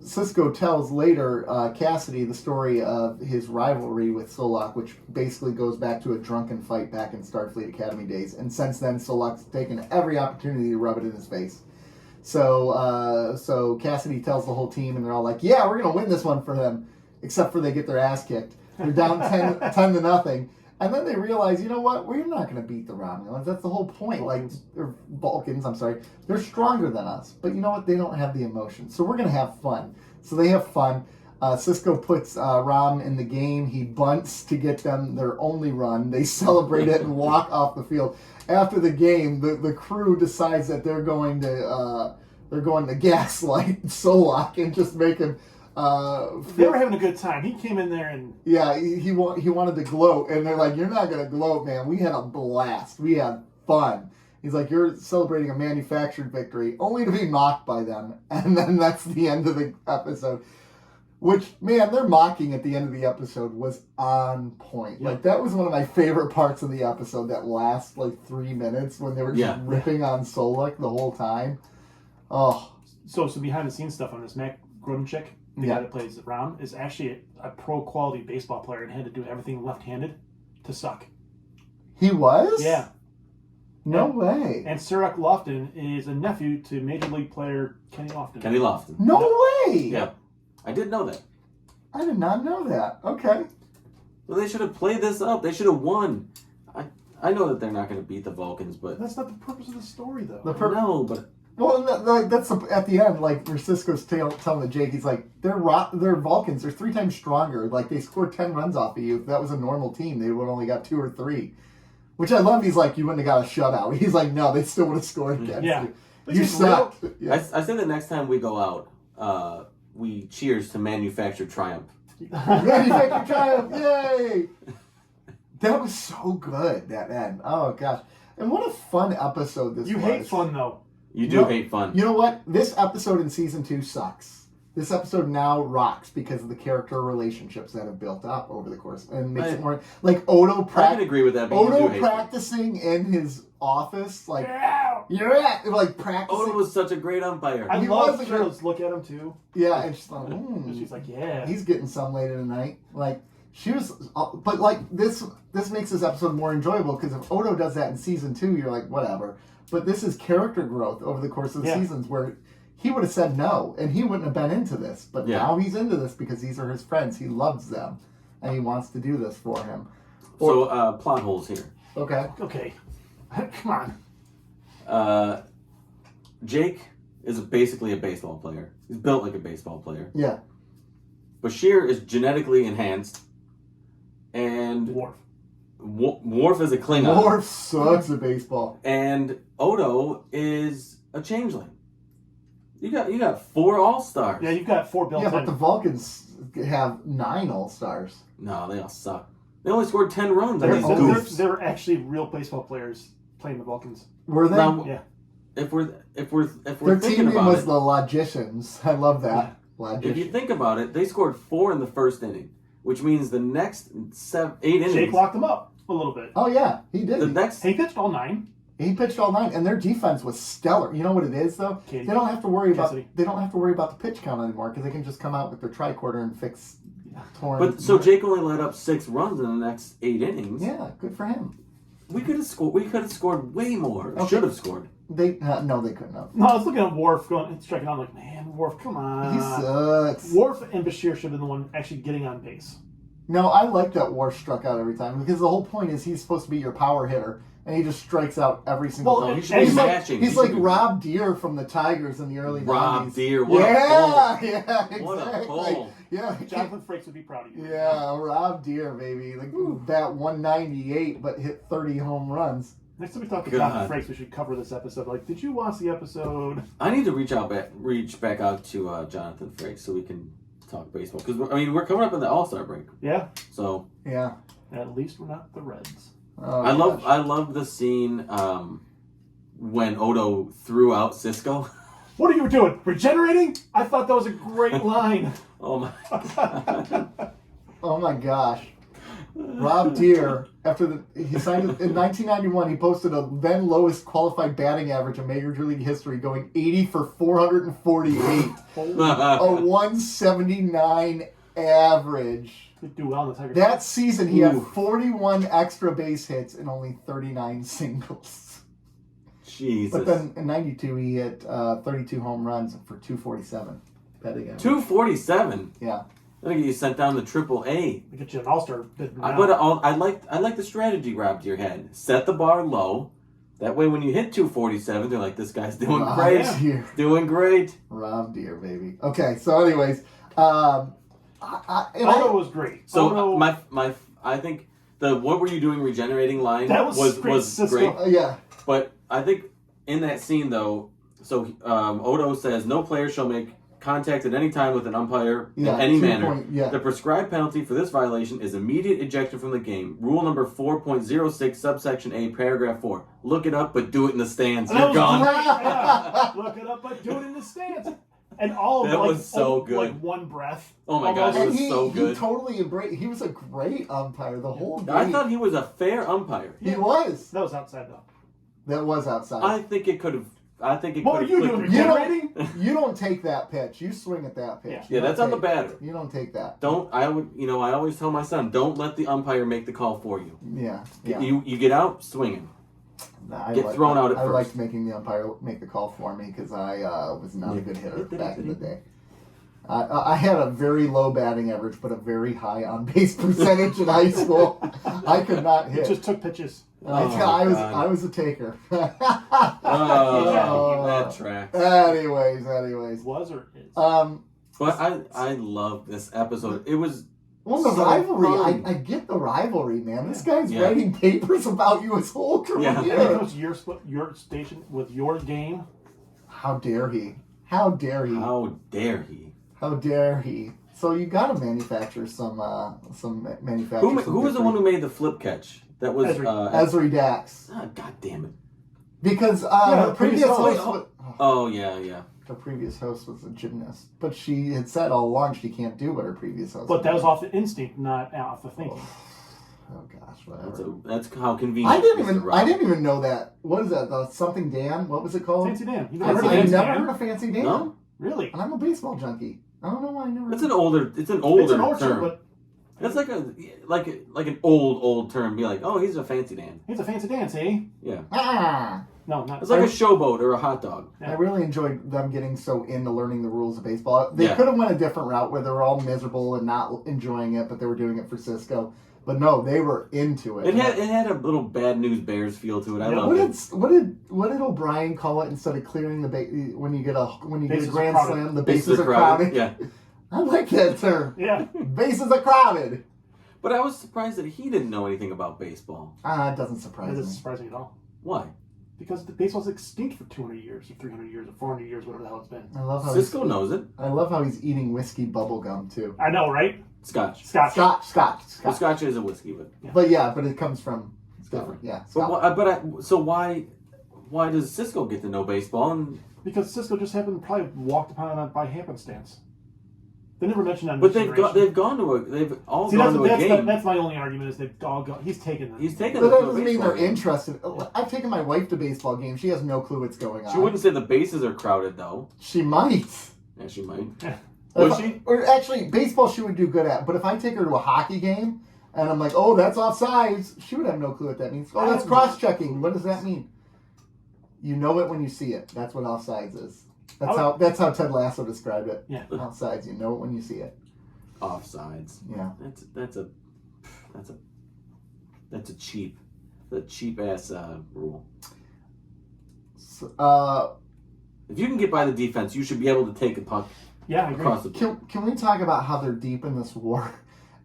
S2: Cisco tells later Cassidy the story of his rivalry with Solak, which basically goes back to a drunken fight back in Starfleet Academy days. And since then, Solak's taken every opportunity to rub it in his face. So Cassidy tells the whole team, and they're all like, "Yeah, we're gonna win this one for them," except for they get their ass kicked. They're down 10 to nothing. And then they realize, you know what? We're not going to beat the Romulans. That's the whole point. Vulcans, I'm sorry. They're stronger than us. But you know what? They don't have the emotion. So we're going to have fun. So they have fun. Cisco puts Ram in the game. He bunts to get them their only run. They celebrate it and walk off the field. After the game, the crew decides that they're going to gaslight Solak and just make him...
S5: They were having a good time. He came in there and...
S2: Yeah, he wanted to gloat, and they're like, "You're not going to gloat, man. We had a blast. We had fun." He's like, "You're celebrating a manufactured victory, only to be mocked by them." And then that's the end of the episode. Which, man, their mocking at the end of the episode was on point.
S5: Yep.
S2: Like, that was one of my favorite parts of the episode, that last, 3 minutes when they were just ripping on Solak the whole time. Oh.
S5: So behind the scenes stuff on this, Matt Grodinchik, the guy that plays Ram, is actually a pro quality baseball player and had to do everything left-handed to suck.
S2: He was?
S5: Yeah.
S2: No way.
S5: And Surak Lofton is a nephew to Major League player Kenny Lofton.
S6: Kenny Lofton.
S2: No way!
S6: Yeah. I did know that.
S2: I did not know that. Okay.
S6: Well, they should have played this up. They should have won. I know that they're not going to beat the Vulcans, but...
S5: That's not the purpose of the story, though.
S6: No, but...
S2: Well, that's at the end, where Cisco's telling the Jake, he's like, they're Vulcans, they're 3 times stronger. Like, they scored 10 runs off of you. If that was a normal team, they would have only got 2 or 3. Which I love. He's like, you wouldn't have got a shutout. He's like, no, they still would have scored against you. You sucked. Yeah.
S6: I say the next time we go out, we cheers to manufactured triumph.
S2: Manufactured triumph! Yay! That was so good, that end. Oh, gosh. And what a fun episode this was.
S5: You hate fun, though.
S6: You do hate fun.
S2: You know what? This episode in season 2 sucks. This episode now rocks because of the character relationships that have built up over the course, and makes it more like Odo.
S6: I can agree with that. But you do
S2: Odo
S6: hate
S2: practicing in his office, like
S5: Yeah.
S2: you're at like practicing.
S6: Odo was such a great umpire.
S5: I
S2: He
S5: love
S2: was a
S5: Cheryl's look at him, too.
S2: Yeah, and she's like,
S5: She's like, yeah.
S2: he's getting some later tonight. Like she was, but like this makes this episode more enjoyable because if Odo does that in season 2, you're like, whatever. But this is character growth over the course of the seasons where he would have said no, and he wouldn't have been into this. But now he's into this because these are his friends. He loves them, and he wants to do this for him.
S6: So, plot holes here.
S2: Okay.
S5: Okay. Come on.
S6: Jake is basically a baseball player. He's built like a baseball player.
S2: Yeah.
S6: Bashir is genetically enhanced, and
S5: Worf.
S6: Worf is a Klingon.
S2: Worf sucks at baseball.
S6: And Odo is a changeling. You got 4 All-Stars.
S5: Yeah, you've got 4 built
S2: Yeah,
S5: in.
S2: but the Vulcans have 9 All-Stars.
S6: No, they all suck. They only scored 10 runs on these
S2: They're-
S6: goofs.
S5: They're actually real baseball players playing the Vulcans.
S2: Were they?
S6: Now,
S5: Yeah.
S6: if we're
S2: Their
S6: thinking
S2: team name
S6: about
S2: was
S6: it,
S2: the Logicians. I love that.
S6: if you
S2: Logicians.
S6: think about it, they scored 4 in the first inning, which means the next 8 innings.
S5: Jake locked them up a little bit.
S2: Oh yeah, he did.
S6: The next
S5: He pitched all 9.
S2: He pitched all 9, and their defense was stellar. You know what it is though?
S5: Katie.
S2: They don't have to worry about
S5: Cassidy.
S2: the pitch count anymore because they can just come out with their tricorder and fix torn.
S6: But so Jake only let up 6 runs in the next 8 innings.
S2: Yeah, good for him.
S6: We could have scored. We could have scored way more.
S2: Okay.
S6: Should have scored.
S2: They no, they couldn't have.
S5: No, I was looking at Worf striking out. I'm like, man, Worf, come on.
S2: He sucks.
S5: Worf and Bashir should have been the one actually getting on base.
S2: No, I like that Worf struck out every time because the whole point is he's supposed to be your power hitter, and he just strikes out every single
S5: Well,
S2: time.
S6: he should be
S2: He's like,
S6: matching.
S2: he's
S6: He should
S2: like
S6: be-
S2: Rob Deere from the Tigers in the early 90s.
S6: Rob Deere. What
S2: Yeah,
S6: a pull.
S2: yeah, exactly.
S6: What a pull.
S2: Yeah,
S5: Jonathan Frakes would be proud of you.
S2: yeah, Rob Deere, baby. Like bat 198, but hit 30 home runs.
S5: Next time we talk to
S6: God.
S5: Jonathan Frakes, we should cover this episode. Like, did you watch the episode?
S6: I need to reach back out to Jonathan Frakes so we can talk baseball because we're coming up in the All-Star break.
S5: Yeah.
S6: So
S2: Yeah.
S5: At least we're not the Reds.
S2: Oh,
S6: I
S2: gosh.
S6: love the scene when Odo threw out Cisco.
S5: What are you doing? Regenerating? I thought that was a great line.
S6: Oh my!
S2: Oh my gosh. Rob Deere, after he signed it in 1991, he posted a then lowest qualified batting average in Major League history, going 80 for 448, a 179 average.
S5: They do well in the Tigers.
S2: That season, he had
S6: Ooh.
S2: 41 extra base hits and only 39 singles.
S6: Jesus.
S2: But then in 92, he hit 32 home runs for 247 batting average.
S6: 247.
S2: Yeah.
S6: I think you sent down to AAA.
S5: They get you an All-Star bid now.
S6: But I like the strategy Rob Deere had. Set the bar low. That way, when you hit 247, they're like, "This guy's doing
S2: Rob
S6: great,
S2: Deere.
S6: doing great."
S2: Rob Deere, baby. Okay, so anyways,
S5: Odo was great.
S6: So
S5: Odo,
S6: I think the "What were you doing regenerating" line
S5: That was great, Cisco.
S6: great.
S2: yeah.
S6: But I think in that scene though, so Odo says no player shall make contact at any time with an umpire
S2: Yeah,
S6: in any
S2: 2
S6: manner.
S2: point- yeah.
S6: The prescribed penalty for this violation is immediate ejection from the game. Rule number 4.06, subsection A, paragraph 4. Look it up, but do it in the stands.
S5: And
S6: You're
S5: that was
S6: gone.
S5: great. Yeah. Look it up, but do it in the stands. And all of
S6: That
S5: like,
S6: was so good.
S5: like one breath.
S6: Oh my gosh, it
S2: And
S6: was so good.
S2: He totally embraced. He was a great umpire the whole game.
S6: I thought he was a fair umpire.
S2: he was.
S5: That was outside though.
S2: That was outside.
S6: I think it could have. I think it
S5: What
S6: could
S5: were you
S6: have.
S5: doing?
S2: You
S5: Regenerating?
S2: you don't take that pitch. You swing at that pitch.
S5: Yeah.
S2: You
S6: Yeah,
S2: don't
S6: that's on the
S2: take-
S6: batter.
S2: You don't take that.
S6: Don't I always tell my son, don't let the umpire make the call for you.
S2: Yeah. Yeah.
S6: You get out swinging.
S2: Nah, I
S6: get thrown out at
S2: I
S6: first.
S2: liked making the umpire make the call for me because I was not a good hitter back in the day. I had a very low batting average, but a very high on base percentage in high school. I could not
S5: It
S2: hit.
S5: just took pitches.
S2: I
S6: God.
S2: was a taker.
S6: Oh, that tracks.
S2: Anyways.
S5: Was or is?
S6: But I love this episode. It was
S2: Well, the
S6: so
S2: rivalry.
S6: fun.
S2: I get the rivalry, man. This guy's
S6: Yeah.
S2: writing papers about you his whole career.
S6: Yeah.
S5: And it was your station with your game.
S2: How dare he? How dare he?
S6: how dare he?
S2: How dare he? So you got to manufacture some manufacture.
S6: Who was the one who made the flip catch? That was
S5: Ezri.
S2: Ezri Dax.
S6: God damn it.
S2: Because
S5: Yeah,
S2: her previous
S5: previous
S2: host,
S5: host.
S6: Oh yeah.
S2: her previous host was a gymnast, but she had said all along she can't do what her previous host.
S5: But that was
S2: did.
S5: off the instinct, not off the thinking.
S2: Oh gosh, whatever.
S6: That's how convenient.
S2: I didn't
S6: Mr.
S2: even
S6: Rob.
S2: I didn't even know that. What is that? The something Dan? What was it called?
S5: Fancy Dan. You
S6: I
S5: never heard of
S2: I
S5: Fancy
S2: never
S5: Dan?
S2: heard of Fancy Dan.
S6: No?
S5: Really?
S2: And I'm a baseball junkie. I don't know why I never.
S6: It's an older
S5: It's an
S6: term.
S5: but
S6: It's like an old term. Be like, oh, he's a fancy Dan.
S5: it's a fancy dance, eh?
S6: Yeah.
S2: Ah.
S5: No, not.
S6: It's like a showboat or a hot dog.
S2: I really enjoyed them getting so into learning the rules of baseball. They
S6: Yeah.
S2: could have went a different route where they were all miserable and not enjoying it, but they were doing it for Cisco. But no, they were into it.
S6: It had a little Bad News Bears feel to it. I
S5: Yeah,
S6: loved it.
S2: What did O'Brien call it instead of clearing the when you get a
S5: Bases
S2: grand
S5: are crowded.
S2: slam, the
S6: Bases
S2: bases
S6: are
S2: are crowded.
S6: Yeah.
S2: I like that term.
S5: Yeah.
S2: Bases are crowded.
S6: But I was surprised that he didn't know anything about baseball.
S2: It doesn't surprise
S5: That
S2: me.
S5: doesn't surprise me at all.
S6: Why?
S5: Because the baseball's extinct for 200 years, or 300 years, or 400 years, whatever the hell it's been.
S2: I love how
S6: Cisco knows it.
S2: I love how he's eating whiskey bubble gum too.
S5: I know, right?
S6: Scotch.
S5: Scotch.
S2: Scotch.
S6: Well, Scotch is a whiskey, but
S2: But it comes from
S6: different.
S2: Yeah.
S6: So why does Cisco get to know baseball? And
S5: Because Cisco just happened to probably walked upon it by happenstance. They never mentioned that.
S6: but they've all gone to a game.
S5: That's my only argument is they've all gone. He's taken them.
S6: He's taken
S2: But
S6: them
S2: that
S6: to a
S2: doesn't mean
S6: baseball
S2: they're
S6: game.
S2: interested. I've taken my wife to baseball games. She has no clue what's going on.
S6: She wouldn't say the bases are crowded though.
S2: She might.
S6: Yeah, she might.
S5: Yeah.
S6: Would she?
S2: Or actually, baseball she would do good at. But if I take her to a hockey game and I'm like, oh, that's offsides, she would have no clue what that means. Oh, that's cross-checking. What does that mean? You know it when you see it. That's what offsides is. That's how Ted Lasso described it.
S5: Yeah.
S2: Offsides, you know it when you see it.
S6: Offsides.
S2: Yeah.
S6: That's a cheap ass rule.
S2: So,
S6: If you can get by the defense, you should be able to take a puck
S5: Yeah, I agree.
S6: across the plate.
S2: can we talk about how they're deep in this war,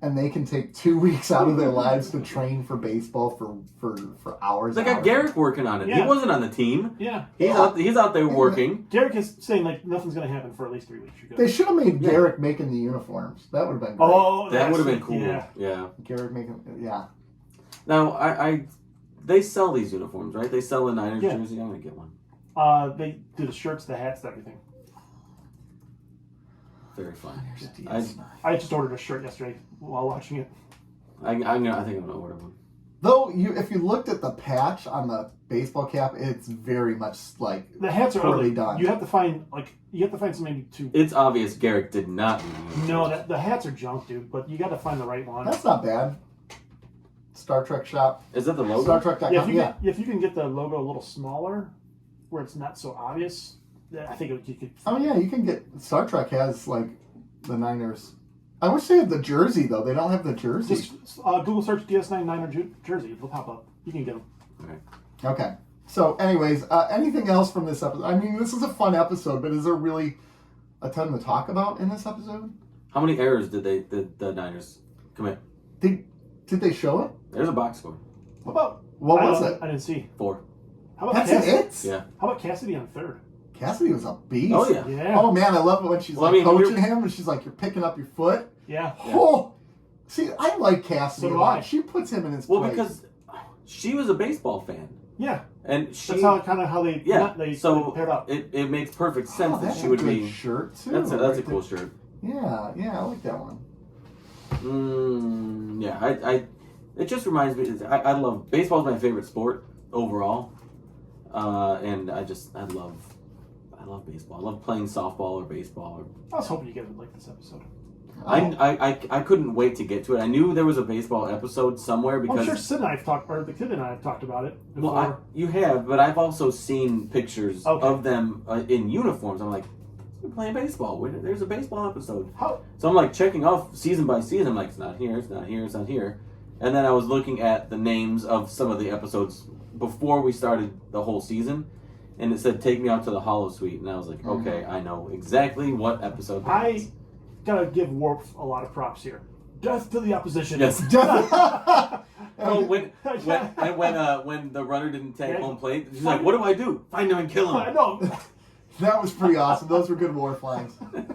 S2: and they can take 2 weeks out of their lives to train for baseball for hours?
S6: They
S2: and
S6: got
S2: hours?
S6: Garrick working on it.
S5: Yeah.
S6: He wasn't on the team.
S5: Yeah.
S6: He's out there working.
S5: Derek is saying like nothing's going to happen for at least 3 weeks. You're good.
S2: They should have made
S6: Yeah.
S2: Garrick making the uniforms. That would have been great.
S5: Oh,
S6: That would have been
S5: that's-
S6: cool.
S5: Yeah.
S6: Yeah.
S2: Garrick making, yeah.
S6: Now they sell these uniforms, right? They sell a Niners
S5: Yeah.
S6: jersey. I'm gonna get one.
S5: They do the shirts, the hats, everything.
S6: Very fun.
S5: I just ordered a shirt yesterday while watching it.
S6: I think I'm gonna order one.
S2: Though if you looked at the patch on the baseball cap, it's very much like
S5: The hats are
S2: poorly
S5: ugly.
S2: done.
S5: You have to find something to.
S6: It's obvious Garrick did not.
S5: No, the hats are junk, dude. But you got to find the right one.
S2: That's not bad. Star Trek shop.
S6: Is that the logo?
S2: StarTrek.com.
S5: Yeah, if you can get the logo a little smaller, where it's not so obvious, I think you could.
S2: Oh yeah, you can get Star Trek has like the Niners. I wish they had the jersey though. They don't have the jersey.
S5: Just Google search DS9 Niner jersey. It'll pop up. You can get them.
S2: Okay. So, anyways, anything else from this episode? I mean, this is a fun episode, but is there really a ton to talk about in this episode?
S6: How many errors did the Niners commit?
S2: Did they show it?
S6: There's a box score.
S2: What was it?
S5: I didn't see.
S6: 4.
S5: How about
S2: That's
S5: Cassidy?
S2: it?
S6: Yeah.
S5: How about Cassidy on third?
S2: Cassidy was a beast.
S6: Oh yeah.
S5: Yeah.
S2: Oh man, I love it when she's
S6: Well, I mean,
S2: coaching him and she's like, "You're picking up your foot."
S5: Yeah.
S2: Oh, see, I like Cassidy
S5: So
S2: a
S5: do
S2: lot.
S5: I.
S2: She puts him in his
S6: Well,
S2: place.
S6: because she was a baseball fan,
S5: Yeah.
S6: and she.
S5: That's how they
S6: So
S5: paired up.
S6: it makes perfect sense
S2: Oh,
S6: that
S2: that's
S6: she would
S2: a good
S6: be.
S2: shirt too.
S6: That's a
S2: right
S6: cool
S2: there.
S6: shirt.
S2: Yeah, I like that one.
S6: Yeah, it just reminds me. I love baseball's my favorite sport overall, and I love baseball. I love playing softball or baseball.
S5: I was hoping you guys would like this episode.
S6: I couldn't wait to get to it. I knew there was a baseball episode somewhere
S5: Well, I'm
S6: because
S5: sure Sid and I have talked, or the kid and I have talked about it before.
S6: well, you have, but I've also seen pictures
S5: Okay.
S6: of them in uniforms. I'm like, they're playing baseball. There's a baseball episode.
S5: How?
S6: So I'm like checking off season by season. I'm like, it's not here, it's not here, it's not here. And then I was looking at the names of some of the episodes before we started the whole season, and it said, "Take me out to the Holosuite," and I was like, okay, I know exactly what episode that is.
S5: I gotta give Warp a lot of props here. Death to the opposition.
S6: Yes.
S2: Oh,
S6: when the runner didn't tag
S5: Yeah.
S6: home plate, she's like, "What do I do? Find him and kill
S5: I
S6: him."
S5: know.
S2: that was pretty awesome. Those were good Worf lines.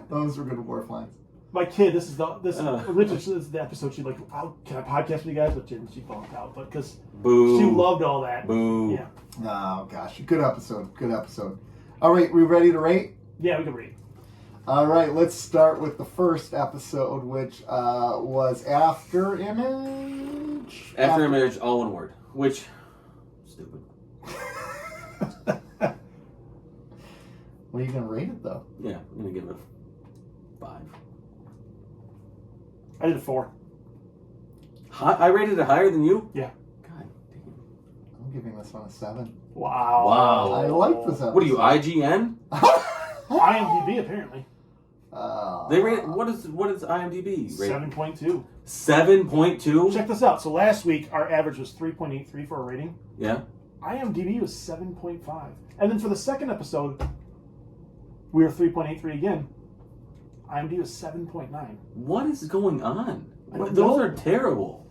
S2: Those were good Worf lines.
S5: My kid, originally this is the episode she'd like, oh, can I podcast with you guys? But she bumped out, but because
S6: Boo.
S5: she loved all that.
S6: Boo.
S5: Yeah.
S2: Oh gosh, good episode. Good episode. All right, we ready to rate?
S5: Yeah, we can read.
S2: All right, let's start with the first episode, which was Afterimage.
S6: Afterimage, all one word. Which, stupid.
S2: What are you gonna rate it though?
S6: Yeah, I'm gonna give it a 5.
S5: I did a 4.
S6: I rated it higher than you?
S5: Yeah.
S6: God damn.
S2: I'm giving this one a 7.
S5: Wow.
S6: Wow.
S2: I like this episode.
S6: What are you, IGN?
S5: IMDb apparently
S6: They rate what is IMDb?
S5: 7.2.
S6: 7.2?
S5: Check this out. So last week our average was 3.83 for a rating.
S6: Yeah.
S5: IMDb was 7.5, and then for the second episode we were 3.83 again. IMDb was 7.9.
S6: What is going on?
S5: I don't
S6: Those
S5: know.
S6: are terrible.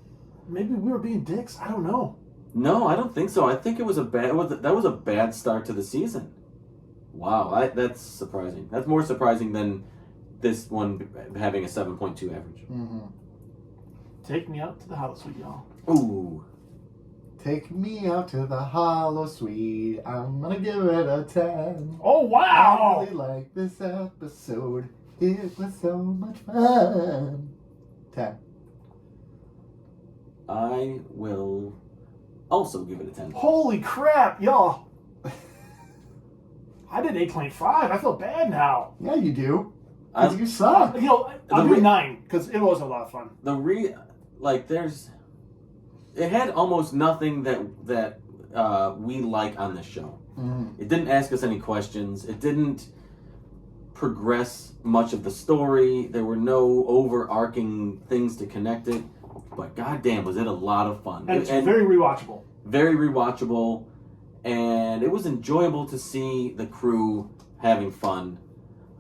S5: Maybe we were being dicks. I don't know.
S6: No, I don't think so. I think it was that was a bad start to the season. Wow, that's surprising. That's more surprising than this one having a 7.2 average.
S2: Mm-hmm.
S5: Take me out to the Holosuite, y'all.
S6: Ooh.
S2: Take me out to the Holosuite. I'm gonna give it a 10.
S5: Oh,
S2: I
S5: wow!
S2: really like this episode. It was so much fun. 10.
S6: I will also give it a 10.
S5: Holy crap, y'all. I did 8.5. I feel bad now.
S2: Yeah, you do.
S6: I-
S2: 'Cause you suck.
S5: You know, I'll
S6: The
S5: do 9 because it was a lot of fun.
S6: It had almost nothing that we like on this show.
S2: Mm.
S6: It didn't ask us any questions. It didn't progress much of the story. There were no overarching things to connect it. But goddamn, was it a lot of fun.
S5: And it's very rewatchable.
S6: Very rewatchable. And it was enjoyable to see the crew having fun.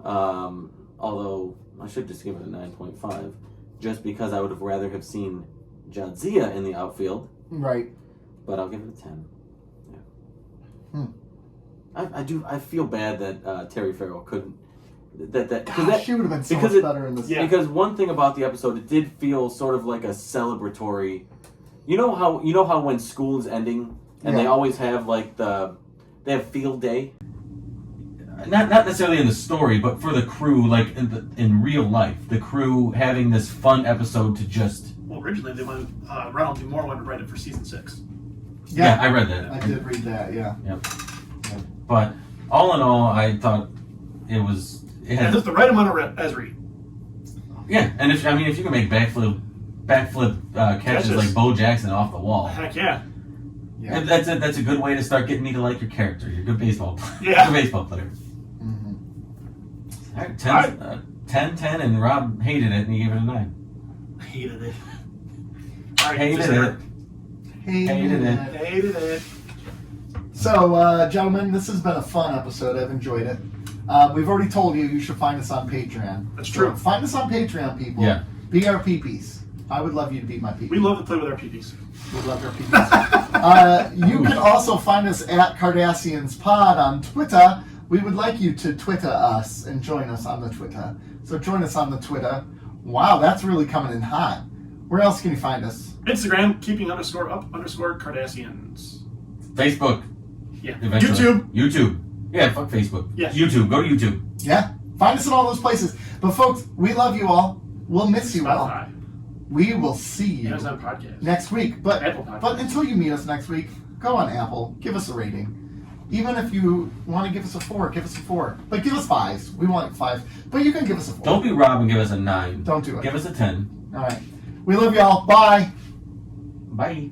S6: Although I should just give it a 9.5, just because I would have rather have seen Jadzia in the outfield.
S2: Right.
S6: But I'll give it a 10. Yeah.
S2: Hmm.
S6: I feel bad that Terry Farrell couldn't.
S2: Gosh, she would have been so
S6: because
S2: much better in this.
S5: Yeah.
S6: Because one thing about the episode, it did feel sort of like a celebratory. You know how when school is ending and they
S2: Yeah.
S6: always have like they have field day.
S4: Not necessarily in the story, but for the crew, like in real life, the crew having this fun episode to just.
S3: Well, originally they wanted Ronald D. Moore wanted to write it for season 6.
S4: Yeah, I read that.
S2: I did read that. Yeah.
S4: But all in all, I thought it was. It
S3: And
S4: had,
S3: just the right amount of Esri.
S4: yeah, and if you can make backflip catches
S3: Catches.
S4: like Bo Jackson off the wall,
S3: Heck yeah.
S2: Yeah.
S4: and that's a good way to start getting me to like your character. You're a good baseball player.
S3: Yeah.
S4: Good baseball player.
S2: Mm-hmm.
S4: All right, 10, and Rob hated it, and he gave it a 9.
S3: Hated it. All right,
S4: Hated
S3: deserve
S4: it.
S2: Hated
S4: it.
S3: Hated it.
S2: So, gentlemen, this has been a fun episode. I've enjoyed it. We've already told you should find us on Patreon.
S3: That's
S2: So
S3: true.
S2: find us on Patreon, people.
S4: Yeah.
S2: Be our peepees. I would love you to be my peepees.
S3: We love to play with our peepees.
S2: We love our peepees. You can also find us at Cardassians Pod on Twitter. We would like you to Twitter us and join us on the Twitter. So join us on the Twitter. Wow, that's really coming in hot. Where else can you find us?
S3: Instagram, keeping_up_Cardassians.
S4: Facebook.
S3: Yeah.
S4: Eventually.
S3: YouTube.
S4: YouTube. Yeah, fuck Facebook.
S3: Yes.
S4: YouTube. Go to YouTube.
S2: Yeah, find us in all those places. But folks, we love you all. We'll miss you all.
S3: Spotify.
S2: We will see you
S3: Amazon Podcast.
S2: next week. But
S3: Apple Podcast.
S2: but until you meet us next week, go on Apple. Give us a rating. Even if you want to give us a 4, give us a 4. But give us 5s. We want 5. But you can give us a 4.
S4: Don't be Rob and give us a 9.
S2: Don't do it.
S4: Give us a 10.
S2: All right. We love y'all. Bye.
S4: Bye.